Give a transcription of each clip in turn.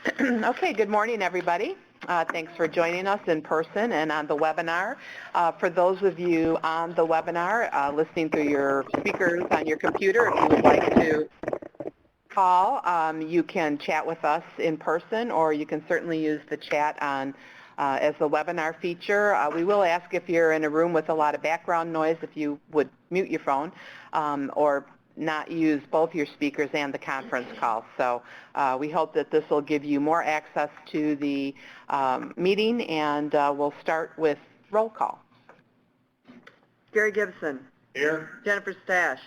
Okay, good morning, everybody. Thanks for joining us in person and on the webinar. For those of you on the webinar, listening through your speakers on your computer, if you would like to call, you can chat with us in person, or you can certainly use the chat on as the webinar feature. We will ask if you're in a room with a lot of background noise, if you would mute your phone, or not use both your speakers and the conference call. So we hope that this will give you more access to the meeting, and we'll start with roll call. Gary Gibson. Here. Jennifer Stash.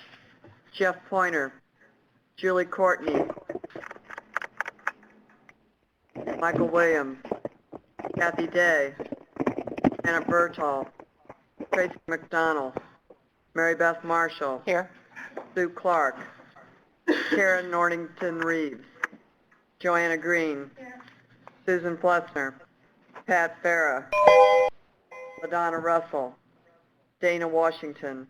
Jeff Pointer. Julie Courtney. Michael Williams. Kathy Day. Anna Bertall. Tracy McDonald. Mary Beth Marshall. Here. Sue Clark. Karen Norrington Reeves. Joanna Green. Here. Susan Flessner. Pat Farah. LaDonna Russell. Dana Washington.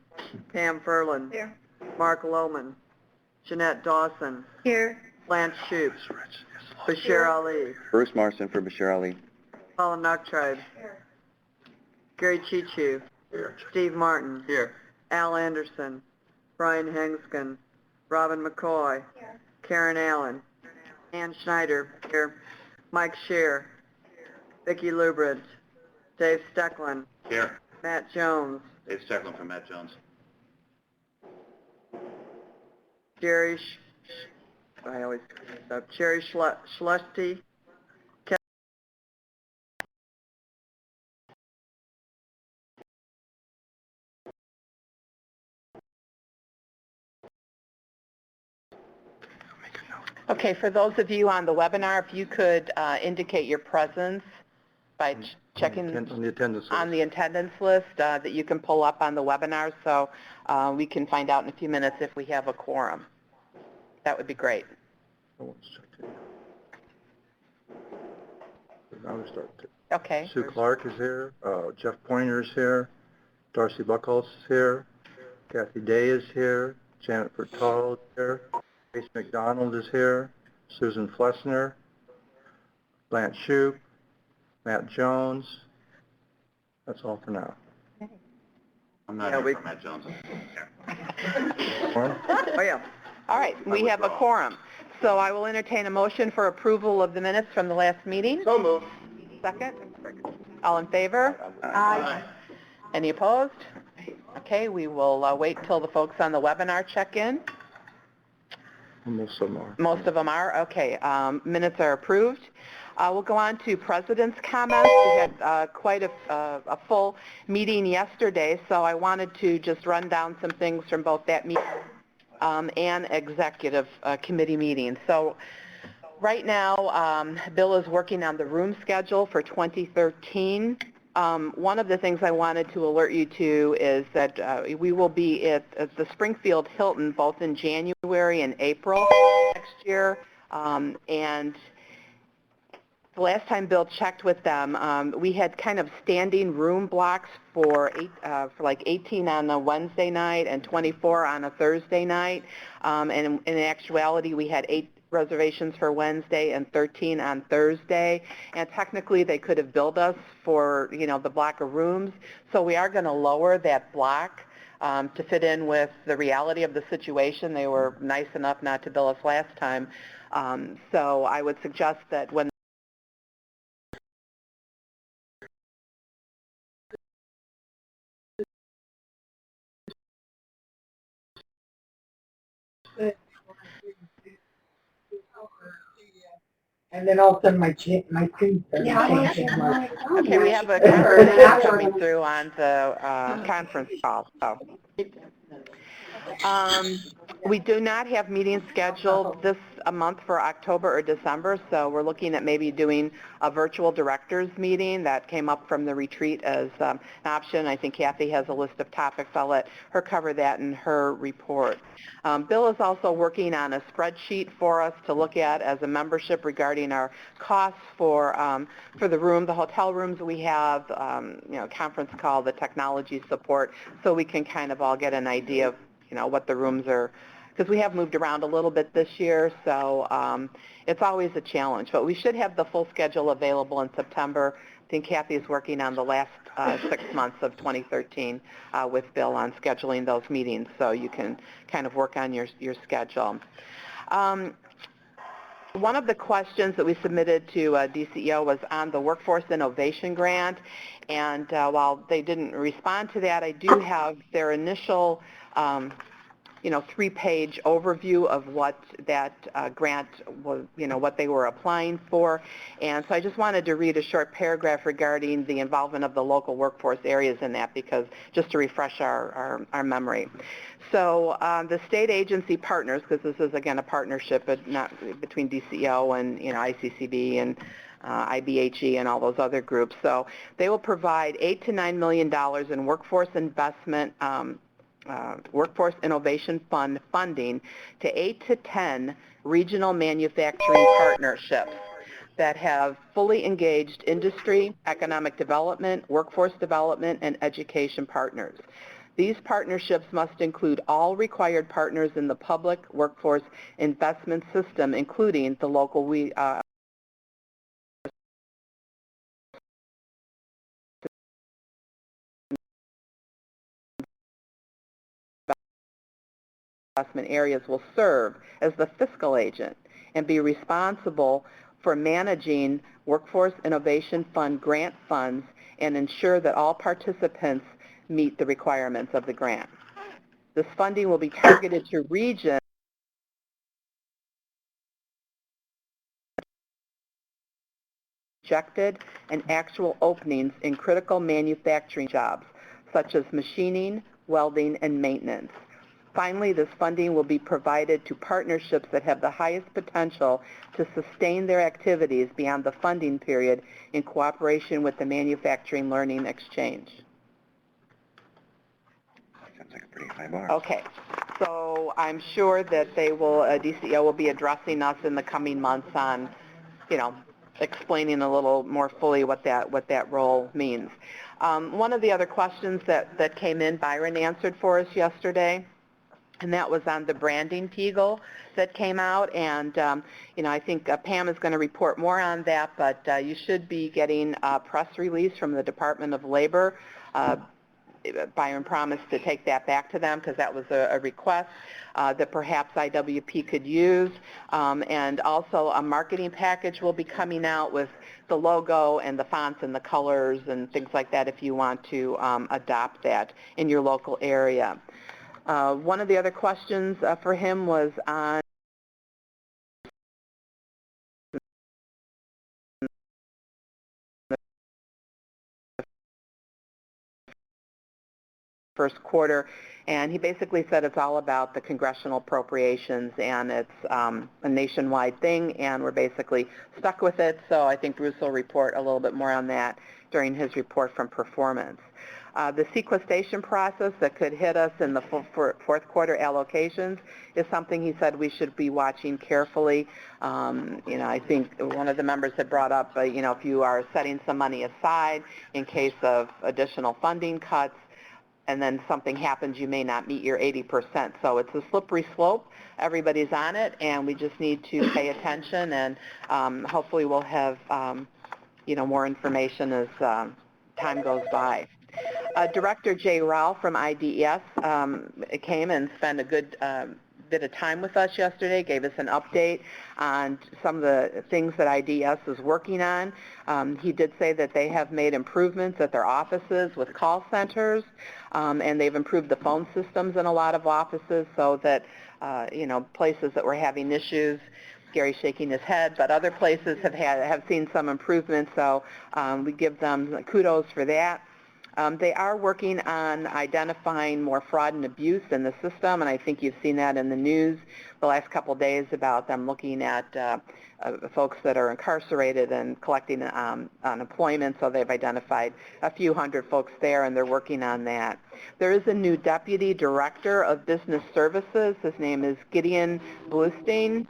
Pam Furlan. Here. Mark Lohman. Jeanette Dawson. Here. Lance Shoup. Bashir Ali. Bruce Marston for Bashir Ali. Paula Nucktribe. Gary Chichu. Here. Steve Martin. Here. Al Anderson. Brian Hengsken. Robin McCoy. Here. Karen Allen. Ann Schneider. Here. Mike Scheer. Vicki Lubridge. Dave Stecklin. Here. Matt Jones. Dave Stecklin for Matt Jones. Jerry Schlusty. Okay, for those of you on the webinar, if you could indicate your presence by checking On the attendance list. on the attendance list that you can pull up on the webinar, so we can find out in a few minutes if we have a quorum. That would be great. Okay. Sue Clark is here, Jeff Pointer is here, Darcy Buckholz is here, Kathy Day is here, Janet Bertall is here, Grace McDonald is here, Susan Flessner, Lance Shoup, Matt Jones. That's all for now. I'm not here for Matt Jones. Oh, yeah. All right, we have a quorum. So I will entertain a motion for approval of the minutes from the last meeting. So moved. Second? All in favor? Aye. Any opposed? Okay, we will wait until the folks on the webinar check in. Most of them are. Most of them are? Okay, minutes are approved. We'll go on to President's comments. We had quite a full meeting yesterday, so I wanted to just run down some things from both that meeting and executive committee meeting. So right now, Bill is working on the room schedule for 2013. One of the things I wanted to alert you to is that we will be at the Springfield Hilton both in January and April next year, and the last time Bill checked with them, we had kind of standing room blocks for like 18 on a Wednesday night and 24 on a Thursday night. And in actuality, we had 8 reservations for Wednesday and 13 on Thursday. And technically, they could have billed us for, you know, the block of rooms. So we are going to lower that block to fit in with the reality of the situation. They were nice enough not to bill us last time. So I would suggest that when And then all of a sudden my feet started changing. Okay, we have a conversation coming through on the conference call. So. We do not have meetings scheduled this month for October or December, so we're looking at maybe doing a virtual directors meeting. That came up from the retreat as an option. I think Kathy has a list of topics. I'll let her cover that in her report. Bill is also working on a spreadsheet for us to look at as a membership regarding our costs for the room, the hotel rooms we have, you know, conference call, the technology support, so we can kind of all get an idea of, you know, what the rooms are because we have moved around a little bit this year, so it's always a challenge. But we should have the full schedule available in September. I think Kathy is working on the last 6 months of 2013 with Bill on scheduling those meetings, so you can kind of work on your schedule. One of the questions that we submitted to DCEO was on the Workforce Innovation Grant, and while they didn't respond to that, I do have their initial 3-page overview of what that grant was, what they were applying for. And so I just wanted to read a short paragraph regarding the involvement of the local workforce areas in that, because just to refresh our memory. So the state agency partners, because this is again a partnership, but not between DCEO and ICCB and IBHE and all those other groups. So they will provide $8 to $9 million in workforce investment, Workforce Innovation Fund funding to 8 to 10 regional manufacturing partnerships that have fully engaged industry, economic development, workforce development, and education partners. These partnerships must include all required partners in the public workforce investment system, including the local investment areas will serve as the fiscal agent and be responsible for managing Workforce Innovation Fund grant funds and ensure that all participants meet the requirements of the grant. This funding will be targeted to regions projected and actual openings in critical manufacturing jobs, such as machining, welding, and maintenance. Finally, this funding will be provided to partnerships that have the highest potential to sustain their activities beyond the funding period in cooperation with the Manufacturing Learning Exchange. Sounds like a pretty high bar. Okay, so I'm sure that they will, DCEO will be addressing us in the coming months on, explaining a little more fully what that role means. One of the other questions that came in, Byron answered for us yesterday, and that was on the branding Teagle that came out, and I think Pam is going to report more on that, but you should be getting a press release from the Department of Labor. Byron promised to take that back to them because that was a request that perhaps IWP could use, and also a marketing package will be coming out with the logo and the fonts and the colors and things like that if you want to adopt that in your local area. One of the other questions for him was on first quarter, and he basically said it's all about the congressional appropriations, and it's a nationwide thing, and we're basically stuck with it, so I think Bruce will report a little bit more on that during his report from performance. The sequestration process that could hit us in the fourth quarter allocations is something he said we should be watching carefully. I think one of the members had brought up, if you are setting some money aside in case of additional funding cuts, and then something happens, you may not meet your 80%. So it's a slippery slope. Everybody's on it, and we just need to pay attention, and hopefully we'll have more information as time goes by. Director Jay Rao from IDES came and spent a good bit of time with us yesterday, gave us an update on some of the things that IDES is working on. He did say that they have made improvements at their offices with call centers, and they've improved the phone systems in a lot of offices so that, places that were having issues, Gary's shaking his head, but other places have seen some improvements, so we give them kudos for that. They are working on identifying more fraud and abuse in the system, and I think you've seen that in the news the last couple of days about them looking at folks that are incarcerated and collecting unemployment, so they've identified a few hundred folks there, and they're working on that. There is a new Deputy Director of Business Services. His name is Gideon Bluestein.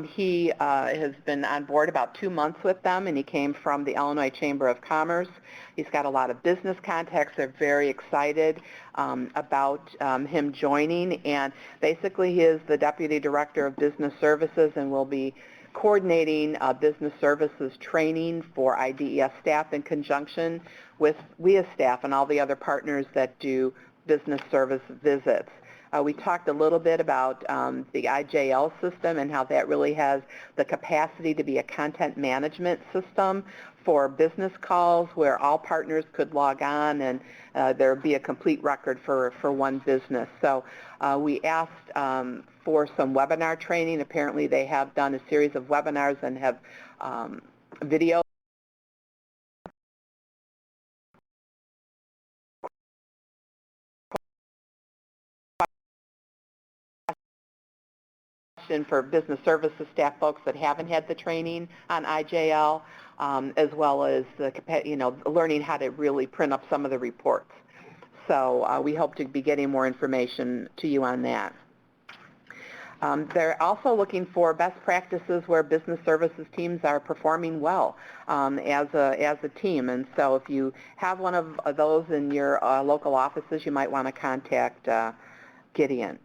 He has been on board about 2 months with them, and he came from the Illinois Chamber of Commerce. He's got a lot of business contacts contacts are very excited about him joining, and basically he is the Deputy Director of Business Services and will be coordinating business services training for IDES staff in conjunction with WIA staff and all the other partners that do business service visits. We talked a little bit about the IJL system and how that really has the capacity to be a content management system for business calls where all partners could log on and there would be a complete record for one business. So we asked for some webinar training. Apparently they have done a series of webinars and have video for business services staff folks that haven't had the training on IJL, as well as the, learning how to really print up some of the reports. So we hope to be getting more information to you on that. They're also looking for best practices where business services teams are performing well as a team. And so if you have one of those in your local offices, you might want to contact Gideon.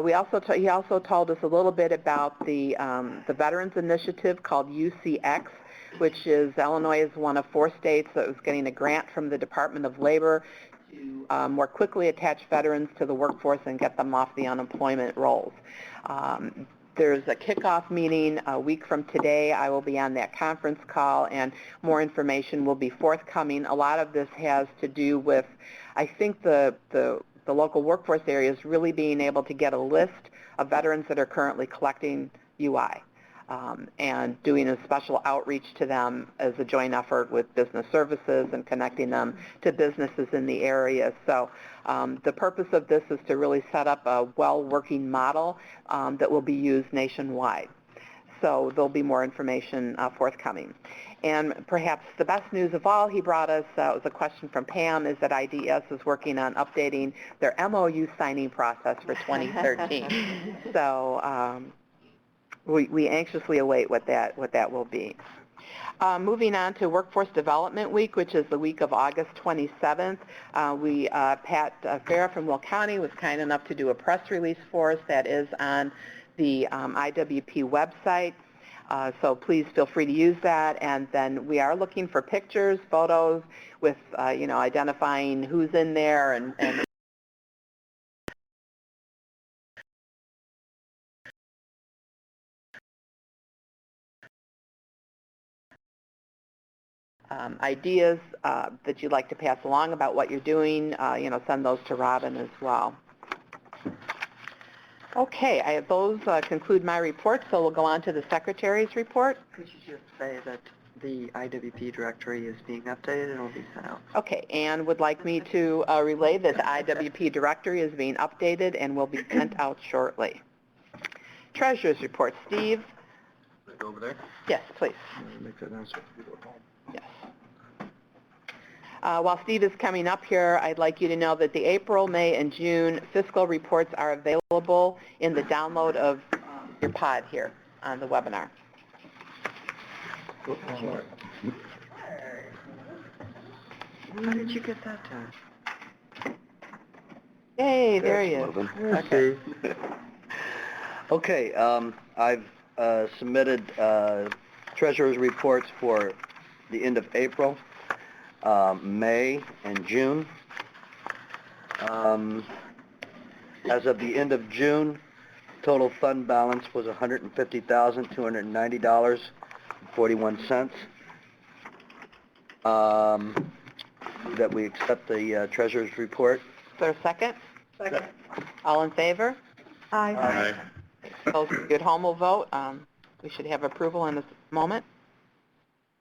He also told us a little bit about the Veterans Initiative called UCX, which is Illinois is one of 4 states that was getting a grant from the Department of Labor to more quickly attach veterans to the workforce and get them off the unemployment rolls. There's a kickoff meeting a week from today. I will be on that conference call, and more information will be forthcoming. A lot of this has to do with, I think, the local workforce areas really being able to get a list of veterans that are currently collecting UI and doing a special outreach to them as a joint effort with business services and connecting them to businesses in the area. So the purpose of this is to really set up a well-working model that will be used nationwide. So there'll be more information forthcoming. And perhaps the best news of all he brought us, was a question from Pam, is that IDES is working on updating their MOU signing process for 2013. So we anxiously await what that will be. Moving on to Workforce Development Week, which is the week of August 27th. Pat Farah from Will County was kind enough to do a press release for us that is on the IWP website. So please feel free to use that. And then we are looking for pictures, photos with, identifying who's in there and ideas that you'd like to pass along about what you're doing, send those to Robin as well. Okay, those conclude my report, so we'll go on to the Secretary's report. Could you just say that the IWP directory is being updated and will be sent out? Okay, Ann would like me to relay that the IWP directory is being updated and will be sent out shortly. Treasurer's report. Steve? Go over there. Yes, please. Make that announcement. Yes. While Steve is coming up here, I'd like you to know that the April, May, and June fiscal reports are available in the download of your pod here on the webinar. How did you get that done? Yay, there he is. Okay. Okay, I've submitted treasurer's reports for the end of April, May, and June. As of the end of June, total fund balance was $150,290.41. That we accept the treasurer's report. Is there a second? Second. All in favor? Aye. Those at home will vote. We should have approval in this moment.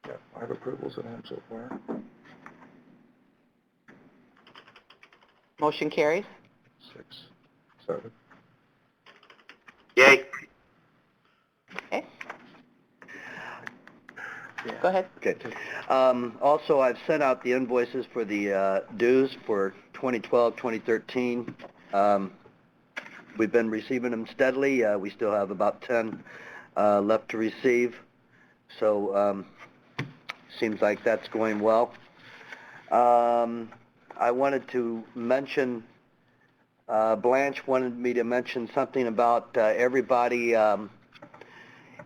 Yeah, 5 approvals at home so far. Motion carries. 6, 7. Yay. Okay. Go ahead. Okay. Also, I've sent out the invoices for the dues for 2012, 2013. We've been receiving them steadily. We still have about 10 left to receive. So seems like that's going well. I wanted to mention, Blanche wanted me to mention something about everybody,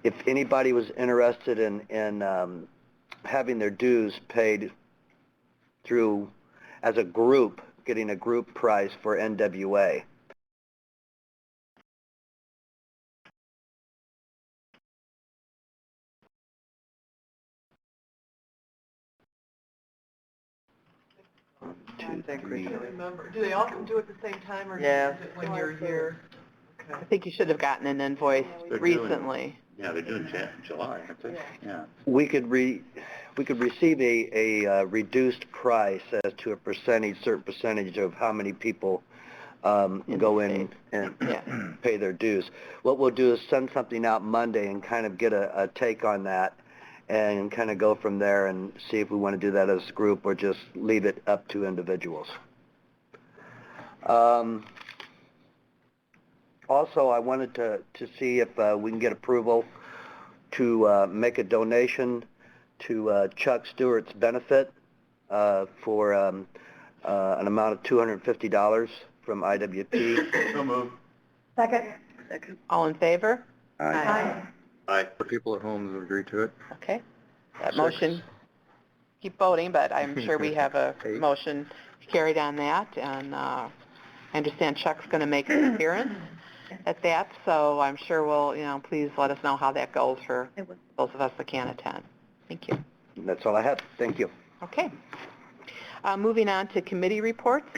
if anybody was interested in having their dues paid through, as a group, getting a group price for NWA. I think we should. Remember, do they all come due at the same time, or Yeah. is it when you're here? I Okay. think you should have gotten an invoice They're due in- recently. Yeah, they're doing July, aren't they? Yeah. We could receive a reduced price as to a certain percentage of how many people go in and Yeah. pay their dues. What we'll do is send something out Monday and kind of get a take on that and kind of go from there and see if we want to do that as a group or just leave it up to individuals. Also, I wanted to see if we can get approval to make a donation to Chuck Stewart's benefit for an amount of $250 from IWP. So moved. Second. All in favor? Aye. Aye. The people at home have agreed to it. Okay. That Six. motion, keep voting, but I'm sure we have a Eight. motion carried on that, and I understand Chuck's going to make an appearance at that, so I'm sure we'll, please let us know how that goes for those of us that can't attend. Thank you. That's all I have. Thank you. Okay. Moving on to committee reports.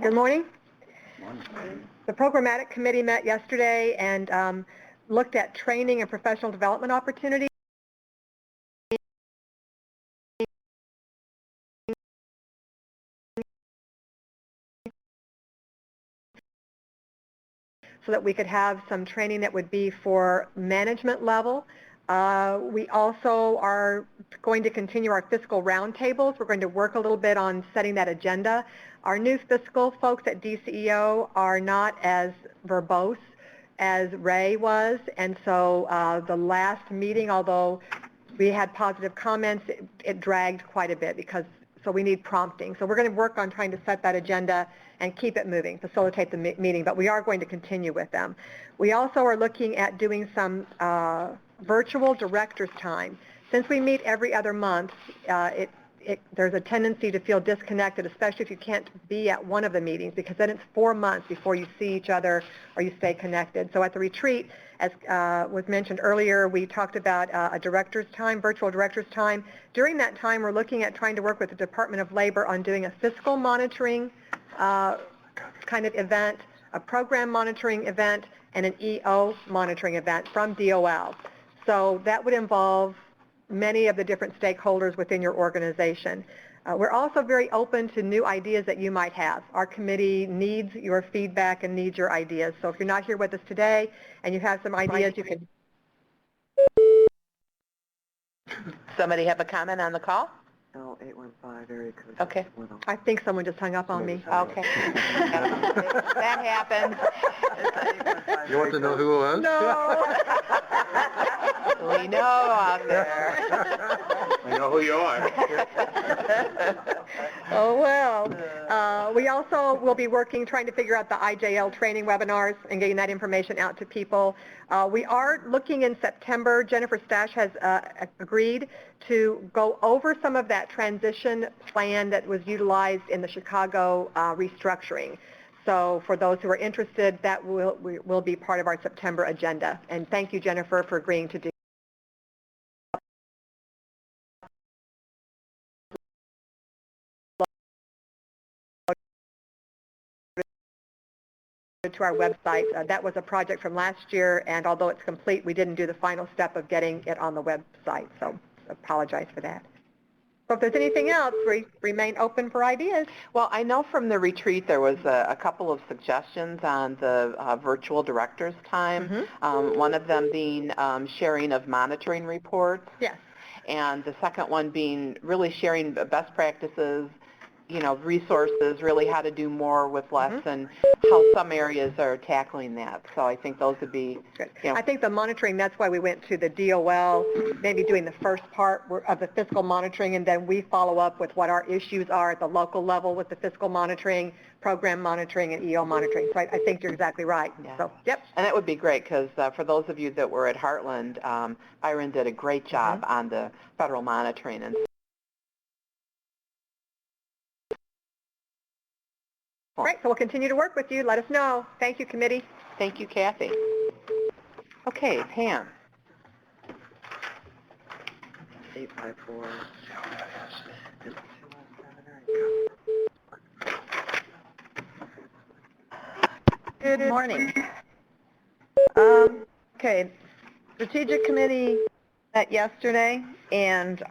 Good morning. The Programmatic Committee met yesterday and looked at training and professional development opportunities so that we could have some training that would be for management level. We also are going to continue our fiscal roundtables. We're going to work a little bit on setting that agenda. Our new fiscal folks at DCEO are not as verbose as Ray was, and so the last meeting, although we had positive comments, it dragged quite a bit so we need prompting. So we're going to work on trying to set that agenda and keep it moving, facilitate the meeting, but we are going to continue with them. We also are looking at doing some virtual director's time. Since we meet every other month, there's a tendency to feel disconnected, especially if you can't be at one of the meetings, because then it's 4 months before you see each other or you stay connected. So at the retreat, as was mentioned earlier, we talked about a director's time, virtual director's time. During that time, we're looking at trying to work with the Department of Labor on doing a fiscal monitoring kind of event, a program monitoring event, and an EO monitoring event from DOL. So that would involve many of the different stakeholders within your organization. We're also very open to new ideas that you might have. Our committee needs your feedback and needs your ideas. So if you're not here with us today and you have some ideas, you can... Somebody have a comment on the call? No, 815, area code. Okay. 10. I think someone just hung up on me. Okay. That happens. You want to know who it was? No. We know out there. I know who you are. Oh, well. We also will be trying to figure out the IJL training webinars and getting that information out to people. We are looking in September. Jennifer Stash has agreed to go over some of that transition plan that was utilized in the Chicago restructuring. So for those who are interested, that will be part of our September agenda. And thank you, Jennifer, for agreeing to do to our website. That was a project from last year, and although it's complete, we didn't do the final step of getting it on the website, so apologize for that. So if there's anything else, we remain open for ideas. Well, I know from the retreat there was a couple of suggestions on the virtual director's time, one of them being sharing of monitoring reports. Yes. And the second one being really sharing best practices resources, really how to do more with less, and how some areas are tackling that. So I think those would be, Good. I think the monitoring, that's why we went to the DOL, maybe doing the first part of the fiscal monitoring, and then we follow up with what our issues are at the local level with the fiscal monitoring, program monitoring, and EO monitoring. So I think you're exactly right. Yeah. So, yep. And that would be great, because for those of you that were at Heartland, Byron did a great job on the federal monitoring. And Great, so we'll continue to work with you. Let us know. Thank you, committee. thank you, Kathy. Okay, Pam. 854. Good morning. Okay, Strategic Committee met yesterday, and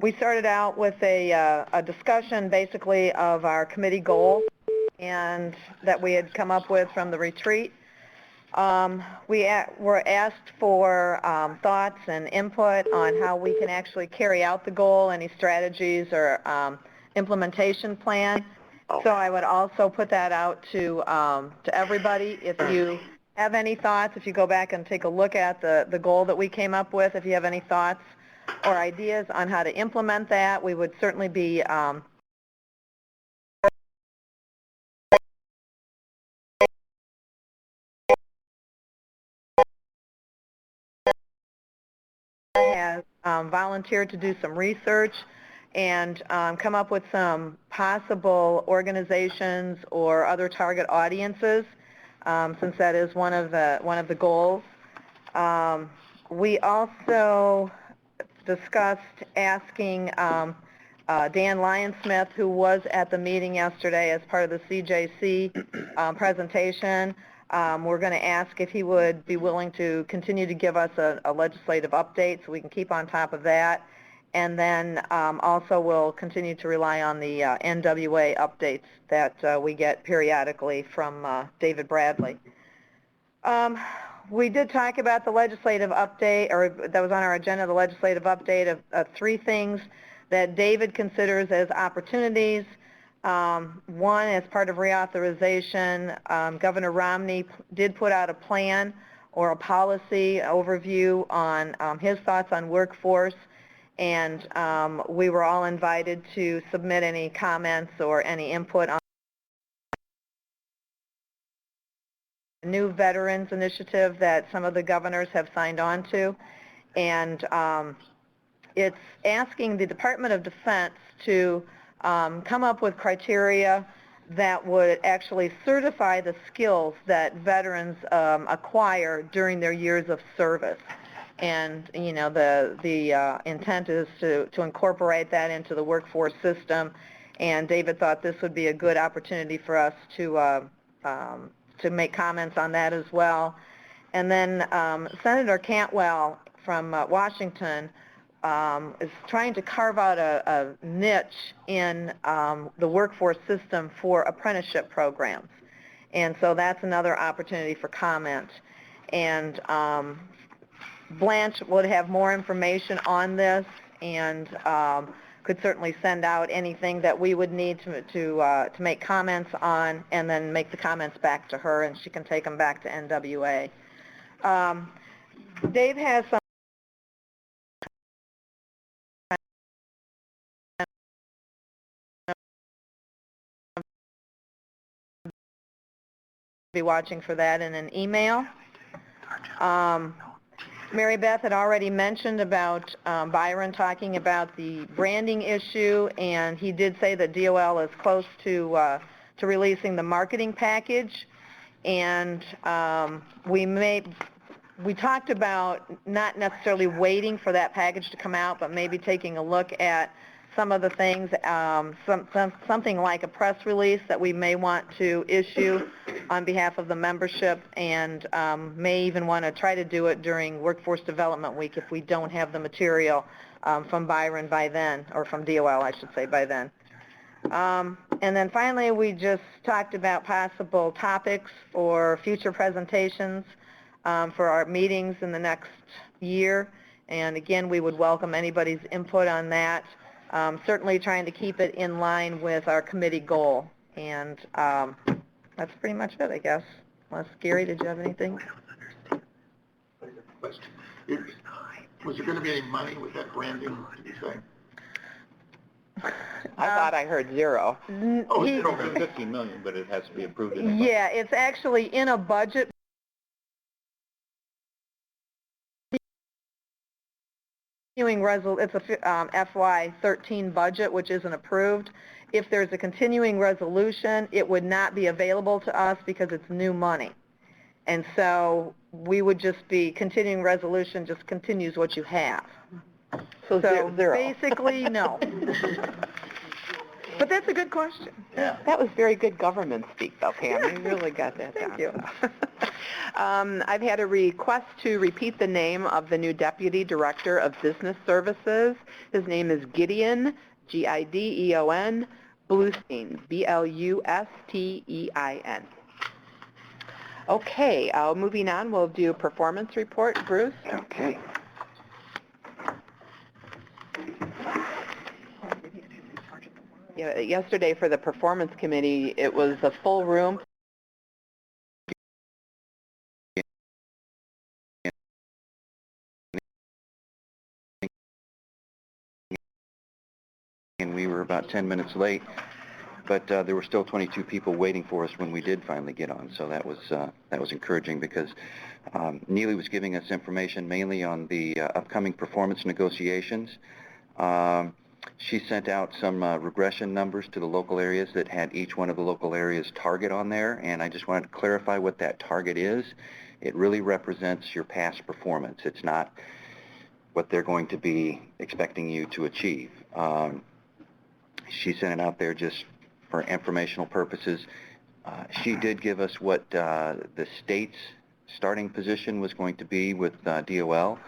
we started out with a discussion basically of our committee goals and that we had come up with from the retreat. We were asked for thoughts and input on how we can actually carry out the goal, any strategies or implementation plan. So I would also put that out to everybody. If you have any thoughts, if you go back and take a look at the goal that we came up with, if you have any thoughts or ideas on how to implement that, we would certainly be has volunteered to do some research and come up with some possible organizations or other target audiences, since that is one of the goals. We also discussed asking Dan Lyonsmith, who was at the meeting yesterday as part of the CJC presentation. We're going to ask if he would be willing to continue to give us a legislative update so we can keep on top of that. And then also we'll continue to rely on the NWA updates that we get periodically from David Bradley. We did talk about the legislative update, or that was on our agenda, the legislative update of three things that David considers as opportunities. One, as part of reauthorization, Governor Romney did put out a plan or a policy overview on his thoughts on workforce, and we were all invited to submit any comments or any input on a new veterans initiative that some of the governors have signed on to, and it's asking the Department of Defense to come up with criteria that would actually certify the skills that veterans acquire during their years of service. And, you know, the intent is to incorporate that into the workforce system, and David thought this would be a good opportunity for us to make comments on that as well. And then Senator Cantwell from Washington is trying to carve out a niche in the workforce system for apprenticeship programs. And so that's another opportunity for comment. And Blanche would have more information on this and could certainly send out anything that we would need to make comments on, and then make the comments back to her, and she can take them back to NWA. Dave has some be watching for that in an email. Mary Beth had already mentioned about Byron talking about the branding issue, and he did say that DOL is close to releasing the marketing package, and we talked about not necessarily waiting for that package to come out, but maybe taking a look at some of the things, something like a press release that we may want to issue on behalf of the membership, and may even want to try to do it during Workforce Development Week if we don't have the material from Byron by then, or from DOL, I should say, by then. And then finally, we just talked about possible topics for future presentations for our meetings in the next year. And again, we would welcome anybody's input on that. certainly trying to keep it in line with our committee goal. And that's pretty much it, I guess. Unless, Gary, did you have anything? Was there going to be any money with that branding, did you say? I thought I heard zero. Oh, it's over 15 million, but it has to be approved in the budget. Yeah, it's actually in a budget. It's a FY13 budget, which isn't approved. If there's a continuing resolution, it would not be available to us because it's new money. And so we would just be, continuing resolution just continues what you have. So zero. Basically, no. But that's a good question. Yeah. That was very good government speak, though, Pam. You really got that down. Thank you. I've had a request to repeat the name of the new Deputy Director of Business Services. His name is Gideon, Gideon, Bluestein, Blustein. Okay, moving on, we'll do a performance report. Bruce? Okay. Yeah, yesterday for the Performance Committee, it was a full room. And we were about 10 minutes late, but there were still 22 people waiting for us when we did finally get on, so that was encouraging because Neely was giving us information mainly on the upcoming performance negotiations. She sent out some regression numbers to the local areas that had each one of the local areas' target on there, and I just wanted to clarify what that target is. It really represents your past performance. It's not what they're going to be expecting you to achieve. She sent it out there just for informational purposes. She did give us what the state's starting position was going to be with DOL.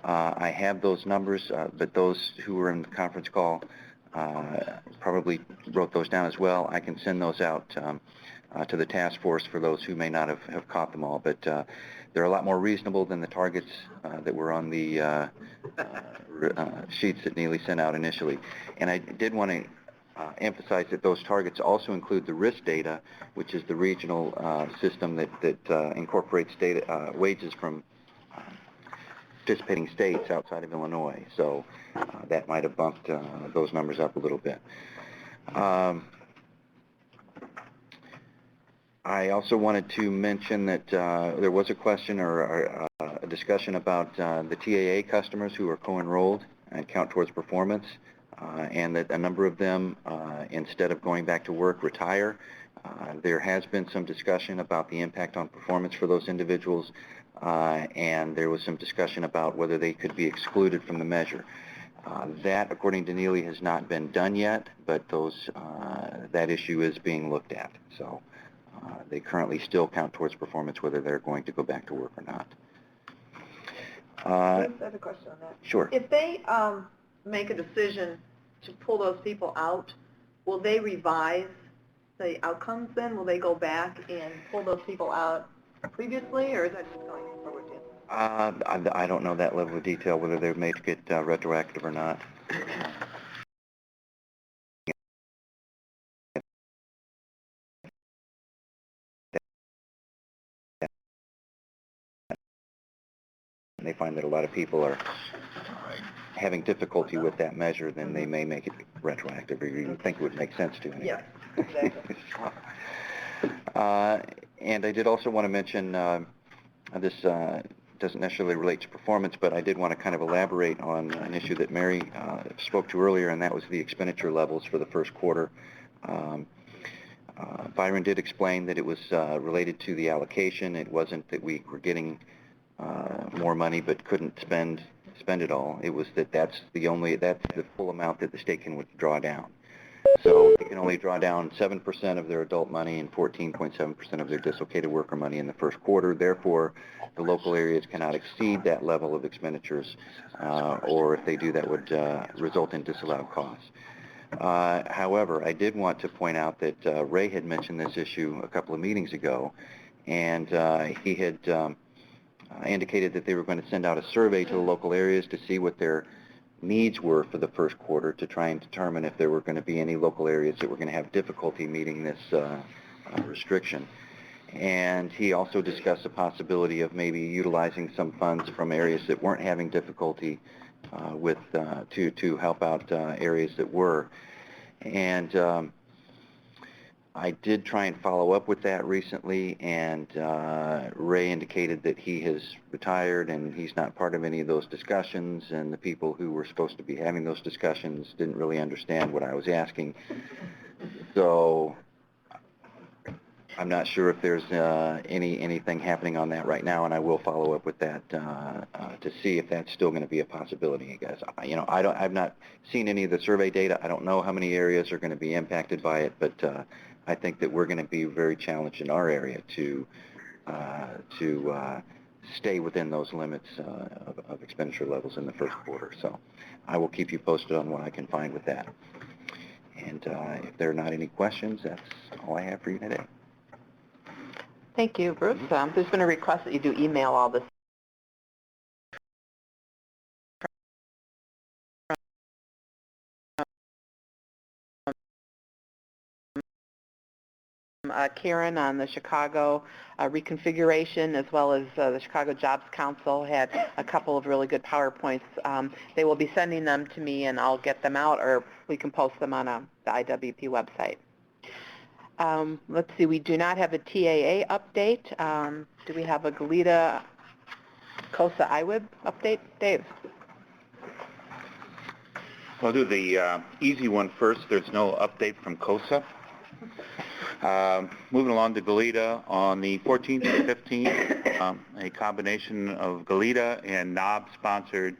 I have those numbers, but those who were in the conference call probably wrote those down as well. I can send those out to the task force for those who may not have caught them all, but they're a lot more reasonable than the targets that were on the sheets that Neely sent out initially. And I did want to emphasize that those targets also include the risk data, which is the regional system that incorporates data, wages from participating states outside of Illinois. So that might have bumped those numbers up a little bit. I also wanted to mention that there was a question or a discussion about the TAA customers who are co-enrolled and count towards performance, and that a number of them, instead of going back to work, retire. There has been some discussion about the impact on performance for those individuals, and there was some discussion about whether they could be excluded from the measure. That, according to Neely, has not been done yet, but that issue is being looked at. So they currently still count towards performance whether they're going to go back to work or not. I have a question on that. Sure. If they make a decision to pull those people out, will they revise the outcomes then? Will they go back and pull those people out previously, or is that just going forward? I don't know that level of detail, whether they're made to get retroactive or not. And they find that a lot of people are having difficulty with that measure, then they may make it retroactive, or you think it would make sense to anyway. Yeah, exactly. And I did also want to mention, this doesn't necessarily relate to performance, but I did want to kind of elaborate on an issue that Mary spoke to earlier, and that was the expenditure levels for the first quarter. Byron did explain that it was related to the allocation. It wasn't that we were getting more money but couldn't spend it all. It was that's the full amount that the state can withdraw down. So they can only draw down 7% of their adult money and 14.7% of their dislocated worker money in the first quarter. Therefore, the local areas cannot exceed that level of expenditures, or if they do, that would result in disallowed costs. However, I did want to point out that Ray had mentioned this issue a couple of meetings ago, and he had indicated that they were going to send out a survey to the local areas to see what their needs were for the first quarter to try and determine if there were going to be any local areas that were going to have difficulty meeting this restriction. And he also discussed the possibility of maybe utilizing some funds from areas that weren't having difficulty to help out areas that were. And I did try and follow up with that recently, and Ray indicated that he has retired and he's not part of any of those discussions, and the people who were supposed to be having those discussions didn't really understand what I was asking. So I'm not sure if there's anything happening on that right now, and I will follow up with that to see if that's still going to be a possibility, guys. You know, I've not seen any of the survey data. I don't know how many areas are going to be impacted by it, but I think that we're going to be very challenged in our area to stay within those limits of expenditure levels in the first quarter. So I will keep you posted on what I can find with that. And if there are not any questions, that's all I have for you today. Thank you, Bruce. There's been a request that you do email all this. Karen on the Chicago reconfiguration, as well as the Chicago Jobs Council had a couple of really good PowerPoints. They will be sending them to me, and I'll get them out, or we can post them on the IWP website. Let's see, we do not have a TAA update. Do we have a Goleta COSA IWIB update? Dave? I'll do the easy one first. There's no update from COSA. Moving along to Goleta, on the 14th and 15th, a combination of Goleta and NOB-sponsored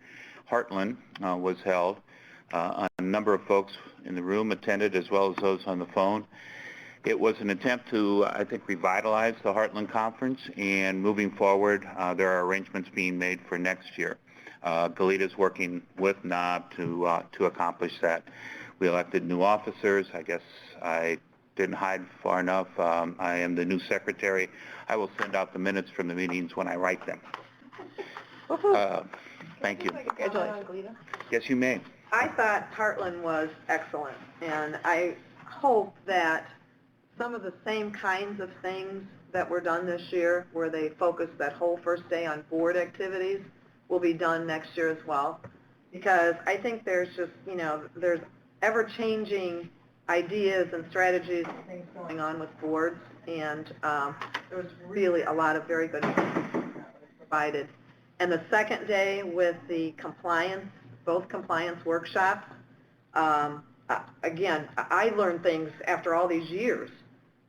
Heartland was held. A number of folks in the room attended, as well as those on the phone. It was an attempt to, I think, revitalize the Heartland Conference, and moving forward, there are arrangements being made for next year. Goleta is working with NOB to accomplish that. We elected new officers. I guess I didn't hide far enough. I am the new secretary. I will send out the minutes from the meetings when I write them. Thank you. Congratulations. Yes, you may. I thought Heartland was excellent, and I hope that some of the same kinds of things that were done this year, where they focused that whole first day on board activities, will be done next year as well. Because I think there's just, you know, there's ever-changing ideas and strategies and things going on with boards, and there was really a lot of very good provided. And the second day with the compliance, both compliance workshops, again, I learned things after all these years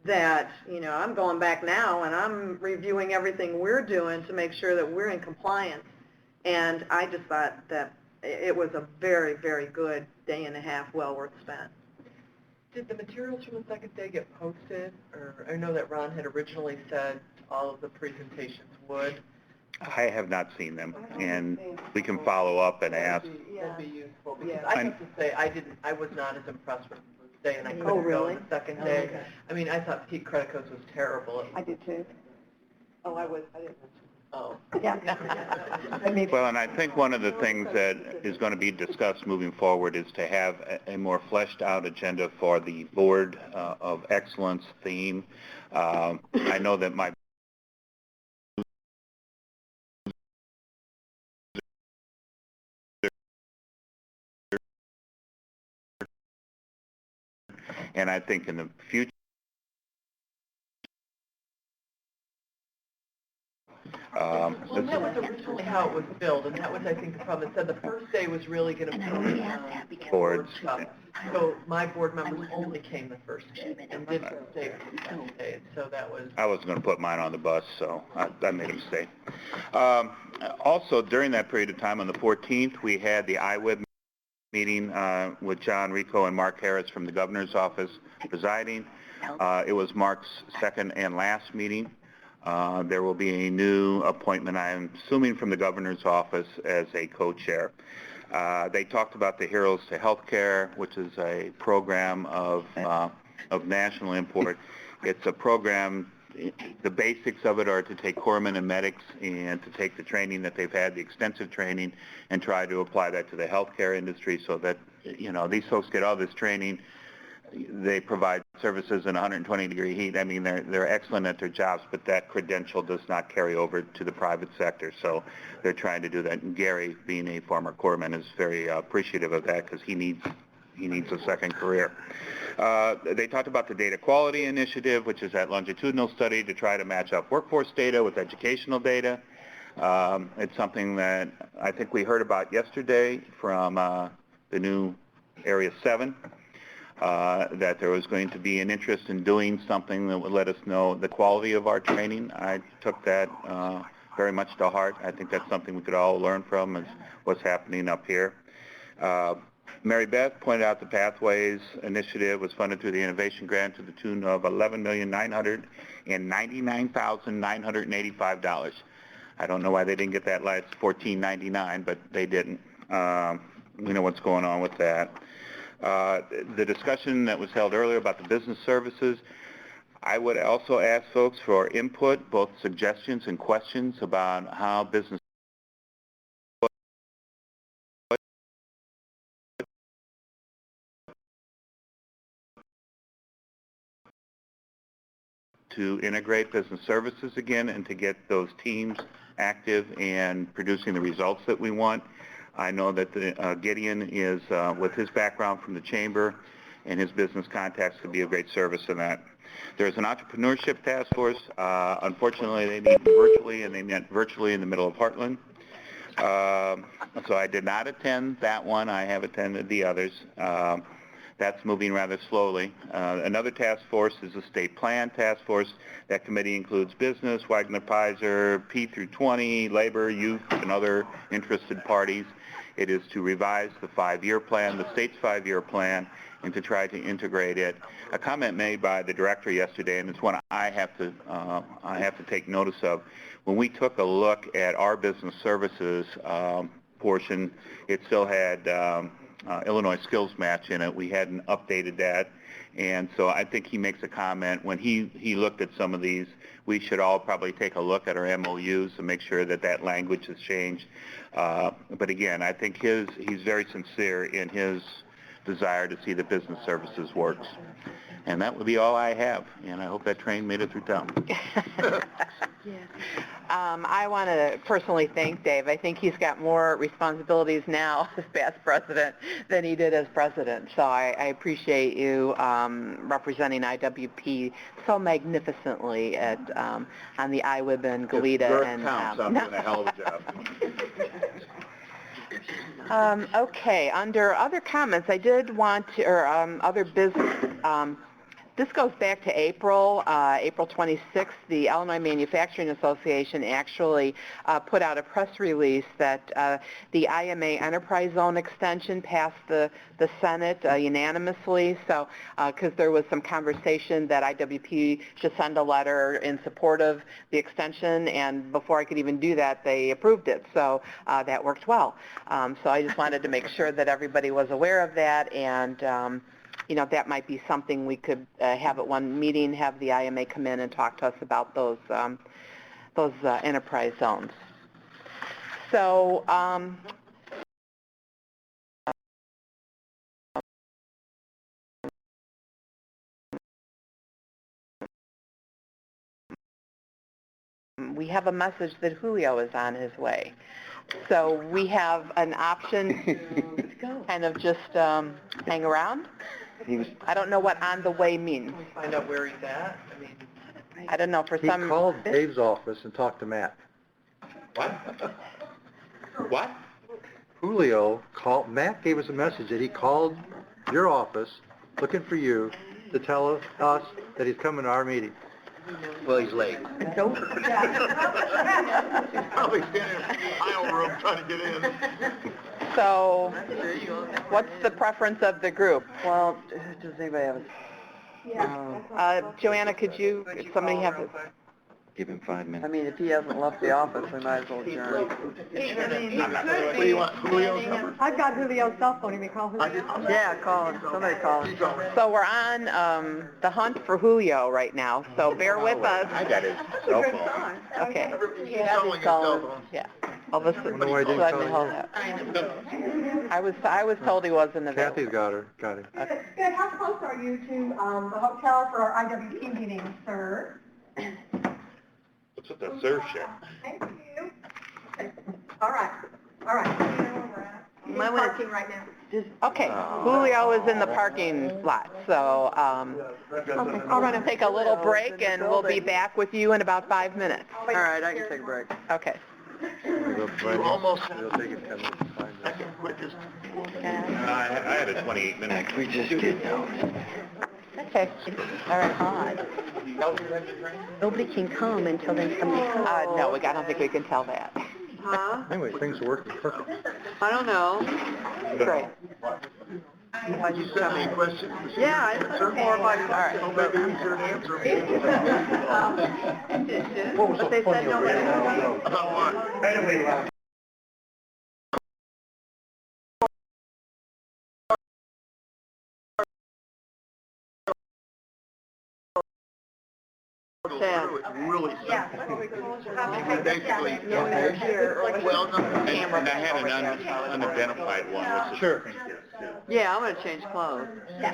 that, you know, I'm going back now and I'm reviewing everything we're doing to make sure that we're in compliance. And I just thought that it was a very, very good day and a half, well worth spent. Did the materials from the second day get posted? Or I know that Ron had originally said all of the presentations would. I have not seen them, and we can follow up and ask. That'd be useful, because I have to say, I was not as impressed with the first day, and I couldn't go on the second day. Okay. I mean, I thought Pete Credico's was terrible. I did too. Oh, I didn't. Oh. Yeah. Well, and I think one of the things that is going to be discussed moving forward is to have a more fleshed out agenda for the Board of Excellence theme. I know that my and I think in the future, Well, that was originally how it was billed, and that was, I think, the problem. It said the first day was really going to focus on board stuff. So my board members only came the first day and didn't stay for the second day. So that was... I was going to put mine on the bus, so I made a mistake. Also, during that period of time, on the 14th, we had the IWIB meeting with John Rico and Mark Harris from the governor's office presiding. It was Mark's second and last meeting. There will be a new appointment, I'm assuming, from the governor's office as a co-chair. They talked about the Heroes to Healthcare, which is a program of national import. It's a program the basics of it are to take corpsmen and medics and to take the training that they've had, the extensive training, and try to apply that to the healthcare industry so that, these folks get all this training. They provide services in 120-degree heat. I mean, they're excellent at their jobs, but that credential does not carry over to the private sector. So they're trying to do that. And Gary, being a former corpsman, is very appreciative of that because he needs a second career. They talked about the data quality initiative, which is that longitudinal study to try to match up workforce data with educational data. It's something that I think we heard about yesterday from the new Area 7. That there was going to be an interest in doing something that would let us know the quality of our training. I took that very much to heart. I think that's something we could all learn from, is what's happening up here. Mary Beth pointed out the Pathways Initiative was funded through the Innovation Grant to the tune of $11,999,985. I don't know why they didn't get that last $14.99, but they didn't. We know what's going on with that. The discussion that was held earlier about the business services, I would also ask folks for input, both suggestions and questions about how business to integrate business services again and to get those teams active and producing the results that we want. I know that Gideon is, with his background from the Chamber and his business contacts, could be of great service in that. There's an entrepreneurship task force. Unfortunately, they meet virtually, and they met virtually in the middle of Heartland. So I did not attend that one. I have attended the others. That's moving rather slowly. Another task force is a state plan task force. That committee includes business, Wagner-Pizer, P through 20, labor, youth, and other interested parties. It is to revise the 5-year plan, the state's 5-year plan, and to try to integrate it. A comment made by the director yesterday, and it's one I have to take notice of. When we took a look at our business services portion, it still had Illinois Skills Match in it. We hadn't updated that, and so I think he makes a comment when he looked at some of these. We should all probably take a look at our MOUs and make sure that that language has changed. But again, I think he's very sincere in his desire to see the business services works. And that would be all I have, and I hope that train made it through town. I want to personally thank Dave. I think he's got more responsibilities now as past president than he did as president. So I appreciate you representing IWP so magnificently at on the IWP and Goleta. And I'm doing a hell of a job. Okay, under other comments, I did want to, or other business, this goes back to April 26th. The Illinois Manufacturing Association actually put out a press release that the IMA Enterprise Zone extension passed the Senate unanimously. So, because there was some conversation that IWP should send a letter in support of the extension, and before I could even do that, they approved it. So that worked well. So I just wanted to make sure that everybody was aware of that, and that might be something we could have at one meeting, have the IMA come in and talk to us about those enterprise zones. So we have a message that Julio is on his way. So we have an option to kind of just hang around. I don't know what on the way means. Can we find out where he's at? I don't know, He called Dave's office and talked to Matt. What? What? Julio called, Matt gave us a message that he called your office looking for you to tell us that he's coming to our meeting. Well, he's late. He's probably standing in the aisle room trying to get in. So, what's the preference of the group? Well, does anybody have Joanna, could somebody have it? Give him 5 minutes. I mean, if he hasn't left the office, we might as well adjourn. What do you want, Julio's number? I've got Julio's cell phone, you may call Julio. Yeah, call him, somebody call him. So we're on the hunt for Julio right now, so bear with us. I got his cell phone. Okay. He's calling his cell phone. Yeah. All of a sudden, Wonder why he didn't let call me you. hold that. I was told he wasn't available. Kathy's got her, got it. Good, how close are you to the hotel for our IWP meeting, sir? What's with the surf shit? Thank you. All right, all right. Might wanna- Parking right now. Okay, Julio is in the parking lot, so I'll run and take a little break and we'll be back with you in about 5 minutes. All right, I can take a break. Okay. You almost, It'll take it 10 minutes to find I it. can quit this. I had a 28-minute. We just get Okay. All right, hold on. Nobody can come until then somebody comes. No, I don't think we can tell that. Huh? Anyway, things are working perfect. I don't know. Great. Did you send me a question? Yeah, I sent 4 or 5 questions. Oh, maybe easier to answer. But they said no. About what? Really simple. Basically, well, no, And I had an unidentified one. Sure. Yeah, I'm gonna change clothes. Okay.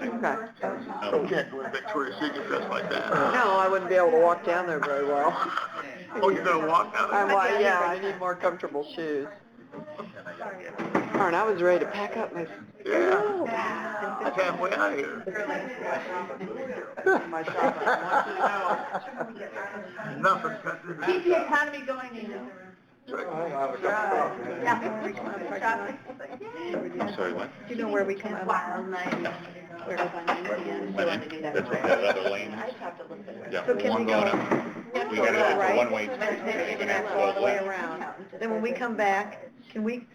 you can't go to Victoria's Secret dressed like that. No, I wouldn't be able to walk down there very well. Oh, you're gonna walk down there? Yeah, I need more comfortable shoes. Darn, I was ready to pack up my... Yeah. That's halfway out of here. my shopping. Nothing cut through the... Keep the economy going, Nina. I'm sorry, what? Do you know where we come out? Wild night. Where to find it? That's what that other lane is? Yeah, So can one we going go? up. We gotta go for one-way street, Then you're you gonna have to go all go the way left. around. Then when we come back, can we,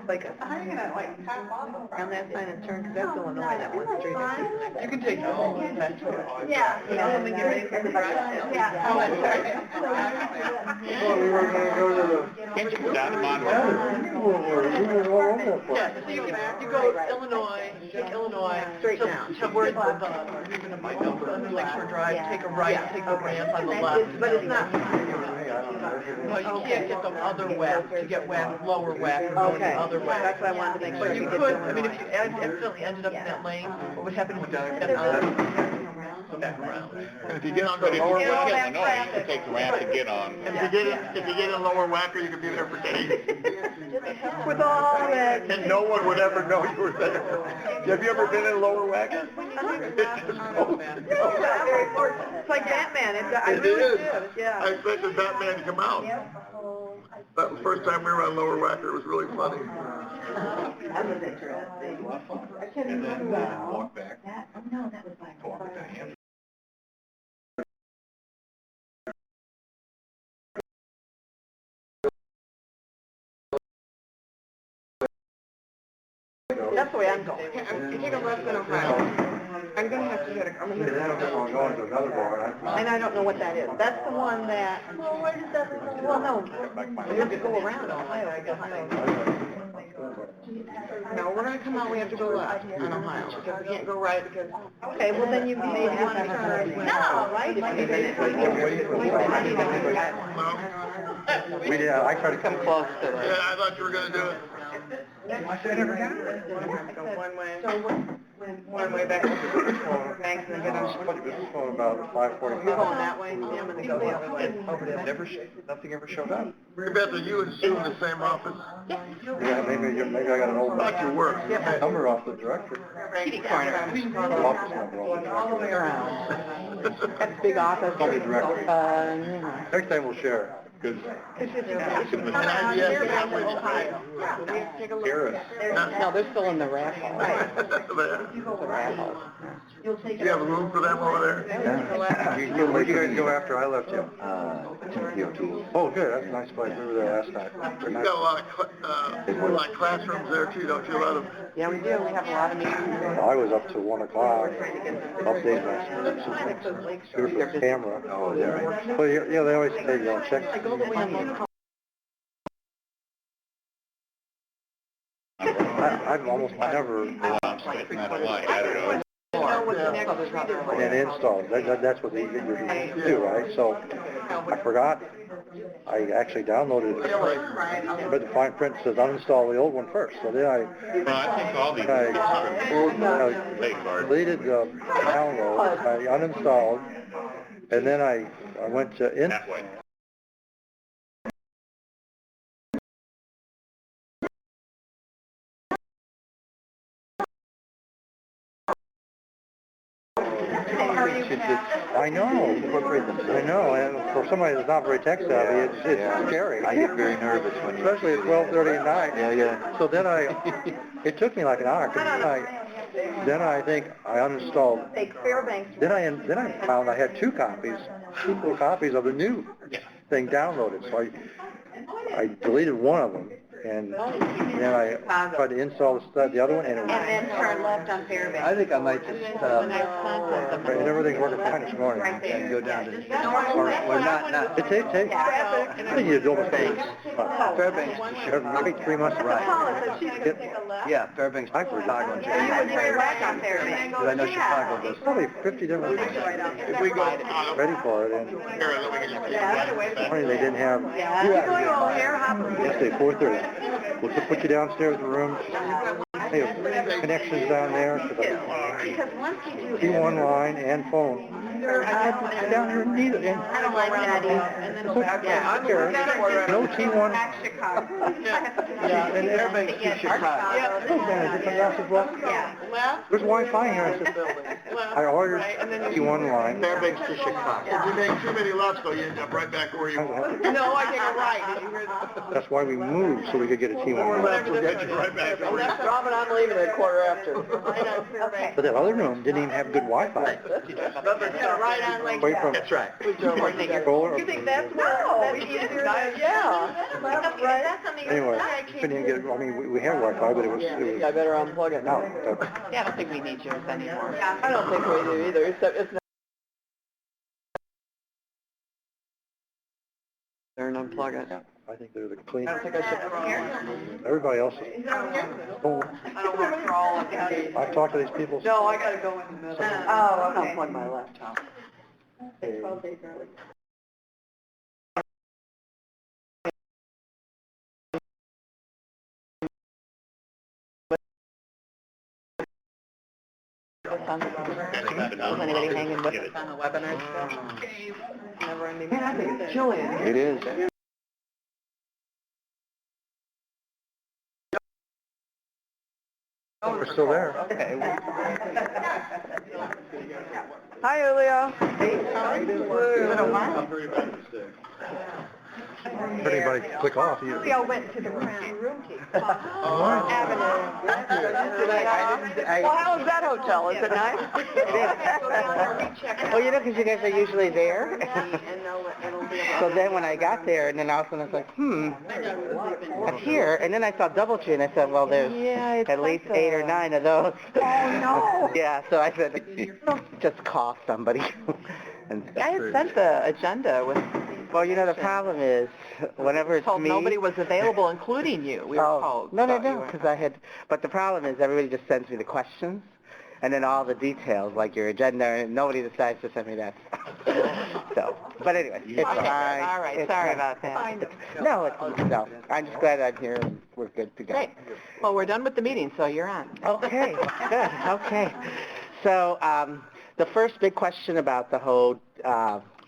like, around that sign and turn, because that's Illinois, that one street. You can take the whole back to it. Yeah. You know, when we get ready for the garage sale. Yeah. We were gonna go to Can't you go down to Monroe? Yeah, so you go Illinois, take Illinois, straight down. To where the Lakeshore Drive, take a right, take the ramp on the left. But it's not. No, you can't get the other west, to get west, lower west, or go the Okay, other way. that's what I wanted to make sure. But you we get could, to I mean, if you Illinois. accidentally ended up in that lane, what would happen if you get back around? If you get on the But if you lower get Wacker, to Illinois, you can take the ramp to get on. if you get in lower Wacker, you could be there for days. With all that. And no one would ever know you were there. Have you ever been in lower Wacker? It's like Batman, I It really is. did, yeah. I expected Batman to come out. That was the first time we were on lower Wacker, it was really funny. That was interesting. And then walk back. No, that was like. That's the way I'm going. Take a left in Ohio. I'm gonna have to hit a, I'm gonna hit going to another bar. and I don't know what that is. That's the one that, well, where does that, well, no, we have to go around Ohio, I guess. No, we're gonna come out, we have to go left on Ohio, because we can't go right, because. Okay, well then you may want to turn. No, right? We did, I tried to come Close to it. Yeah, I thought you were gonna do it. I said never got it. Go one way. One way back to the banks and then get on. This is going about You're 5:45. going that way, yeah, I'm gonna go the other way. Nothing ever showed up. Beth, are you and Sue in the same office? Yeah, maybe I got an old Thought you were. number off the director. Corner. Office number off the All the director. way around. That's a big office. Call me director. Yeah. Next time we'll share. Good. No, they're still in the raffle. The raffle. Do you have room for them over there? Where'd you guys go after I left you? Timothy. Oh, good, that's a nice place, we were there last night. You got a lot of, like classrooms there too, don't you? A lot of, Yeah, we do. We have a lot of meetings. I was up till 1 o'clock, updating my beautiful camera. Oh, is that right? Well, yeah, they always say, you know, check. I've almost never and installed, that's what you're do, right? So, I forgot, I actually downloaded it, but the fine print says uninstall the old one first, so then I think all these deleted the download, I uninstalled, and then I went to halfway. I know, and for somebody that's not very tech savvy, it's scary. I get very nervous when you... Especially at 12:30 at night. Yeah. So then it took me like an hour, then I think I uninstalled, then I found I had two full copies of the new thing downloaded, so I deleted one of them, and then I tried to install the other one, and it was... And then turn left on Fairbanks. I think I might just, And everything's working fine this morning. and go down to, or not, It takes, I think you do almost Fairbanks to Chicago. maybe 3 months. Yeah, Fairbanks to Chicago and You would change. turn left on Fairbanks. Because I know Chicago goes... Probably 50 different things if we go, ready for it, and here, then we can just... this morning they didn't have... Yesterday, 4:30. We'll just put you downstairs in the room. They have connections down there to the T1 line and phone. I had to sit down here and need it. I don't like that either. No T1. Yeah, and Fairbanks to Chicago. There's Wi-Fi here. I said, I ordered T1 line. Fairbanks to Chicago. If you make too many lefts, though, you end up right back where you were. No, I take a right. That's why we moved, so we could get a T1 line. Will get you right back where you were. Robin, I'm leaving at 1:15. But that other room didn't even have good Wi-Fi. Right on Lake. Away from That's right. controller. You think that's where, yeah. Anyway, couldn't even get, I mean, we had Wi-Fi, but it was Yeah, I better unplug it now. out. Yeah, I don't think we need yours anymore. I don't think we do either, except it's not. There and unplug it. I think they're the clean. I don't think I should. Everybody else. Oh, I don't want to crawl. I've talked to these people. No, I gotta go in the middle. Oh, okay. Unplug my laptop. Is anybody hanging with us on the webinar still? Never ending. Man, I think it's chilly in here. It is. Oh, we're still there. Okay. Hi, Julio. It's been a while. If anybody click off, you. We all went to the room key. Well, how is that hotel? Is it nice? Well, you know, because you guys are usually there. So then when I got there, and then all of a sudden I was like, I'm here. And then I saw DoubleTree, and I said, well, there's at least 8 or 9 of those. Oh, no. Yeah, so I said, just call somebody. And I had sent the agenda with, well, you know, the problem is, whenever it's told me... nobody was available, including you. We were told. No, so you were- because I had, but the problem is everybody just sends me the questions, and then all the details, like your agenda, and nobody decides to send me that stuff. So, but anyway, it's fine. All right, It's sorry fine. about that. No, I'm just glad I'm here, and we're good to go. Great. Well, we're done with the meeting, so you're on. Okay, good, okay. So, the first big question about the whole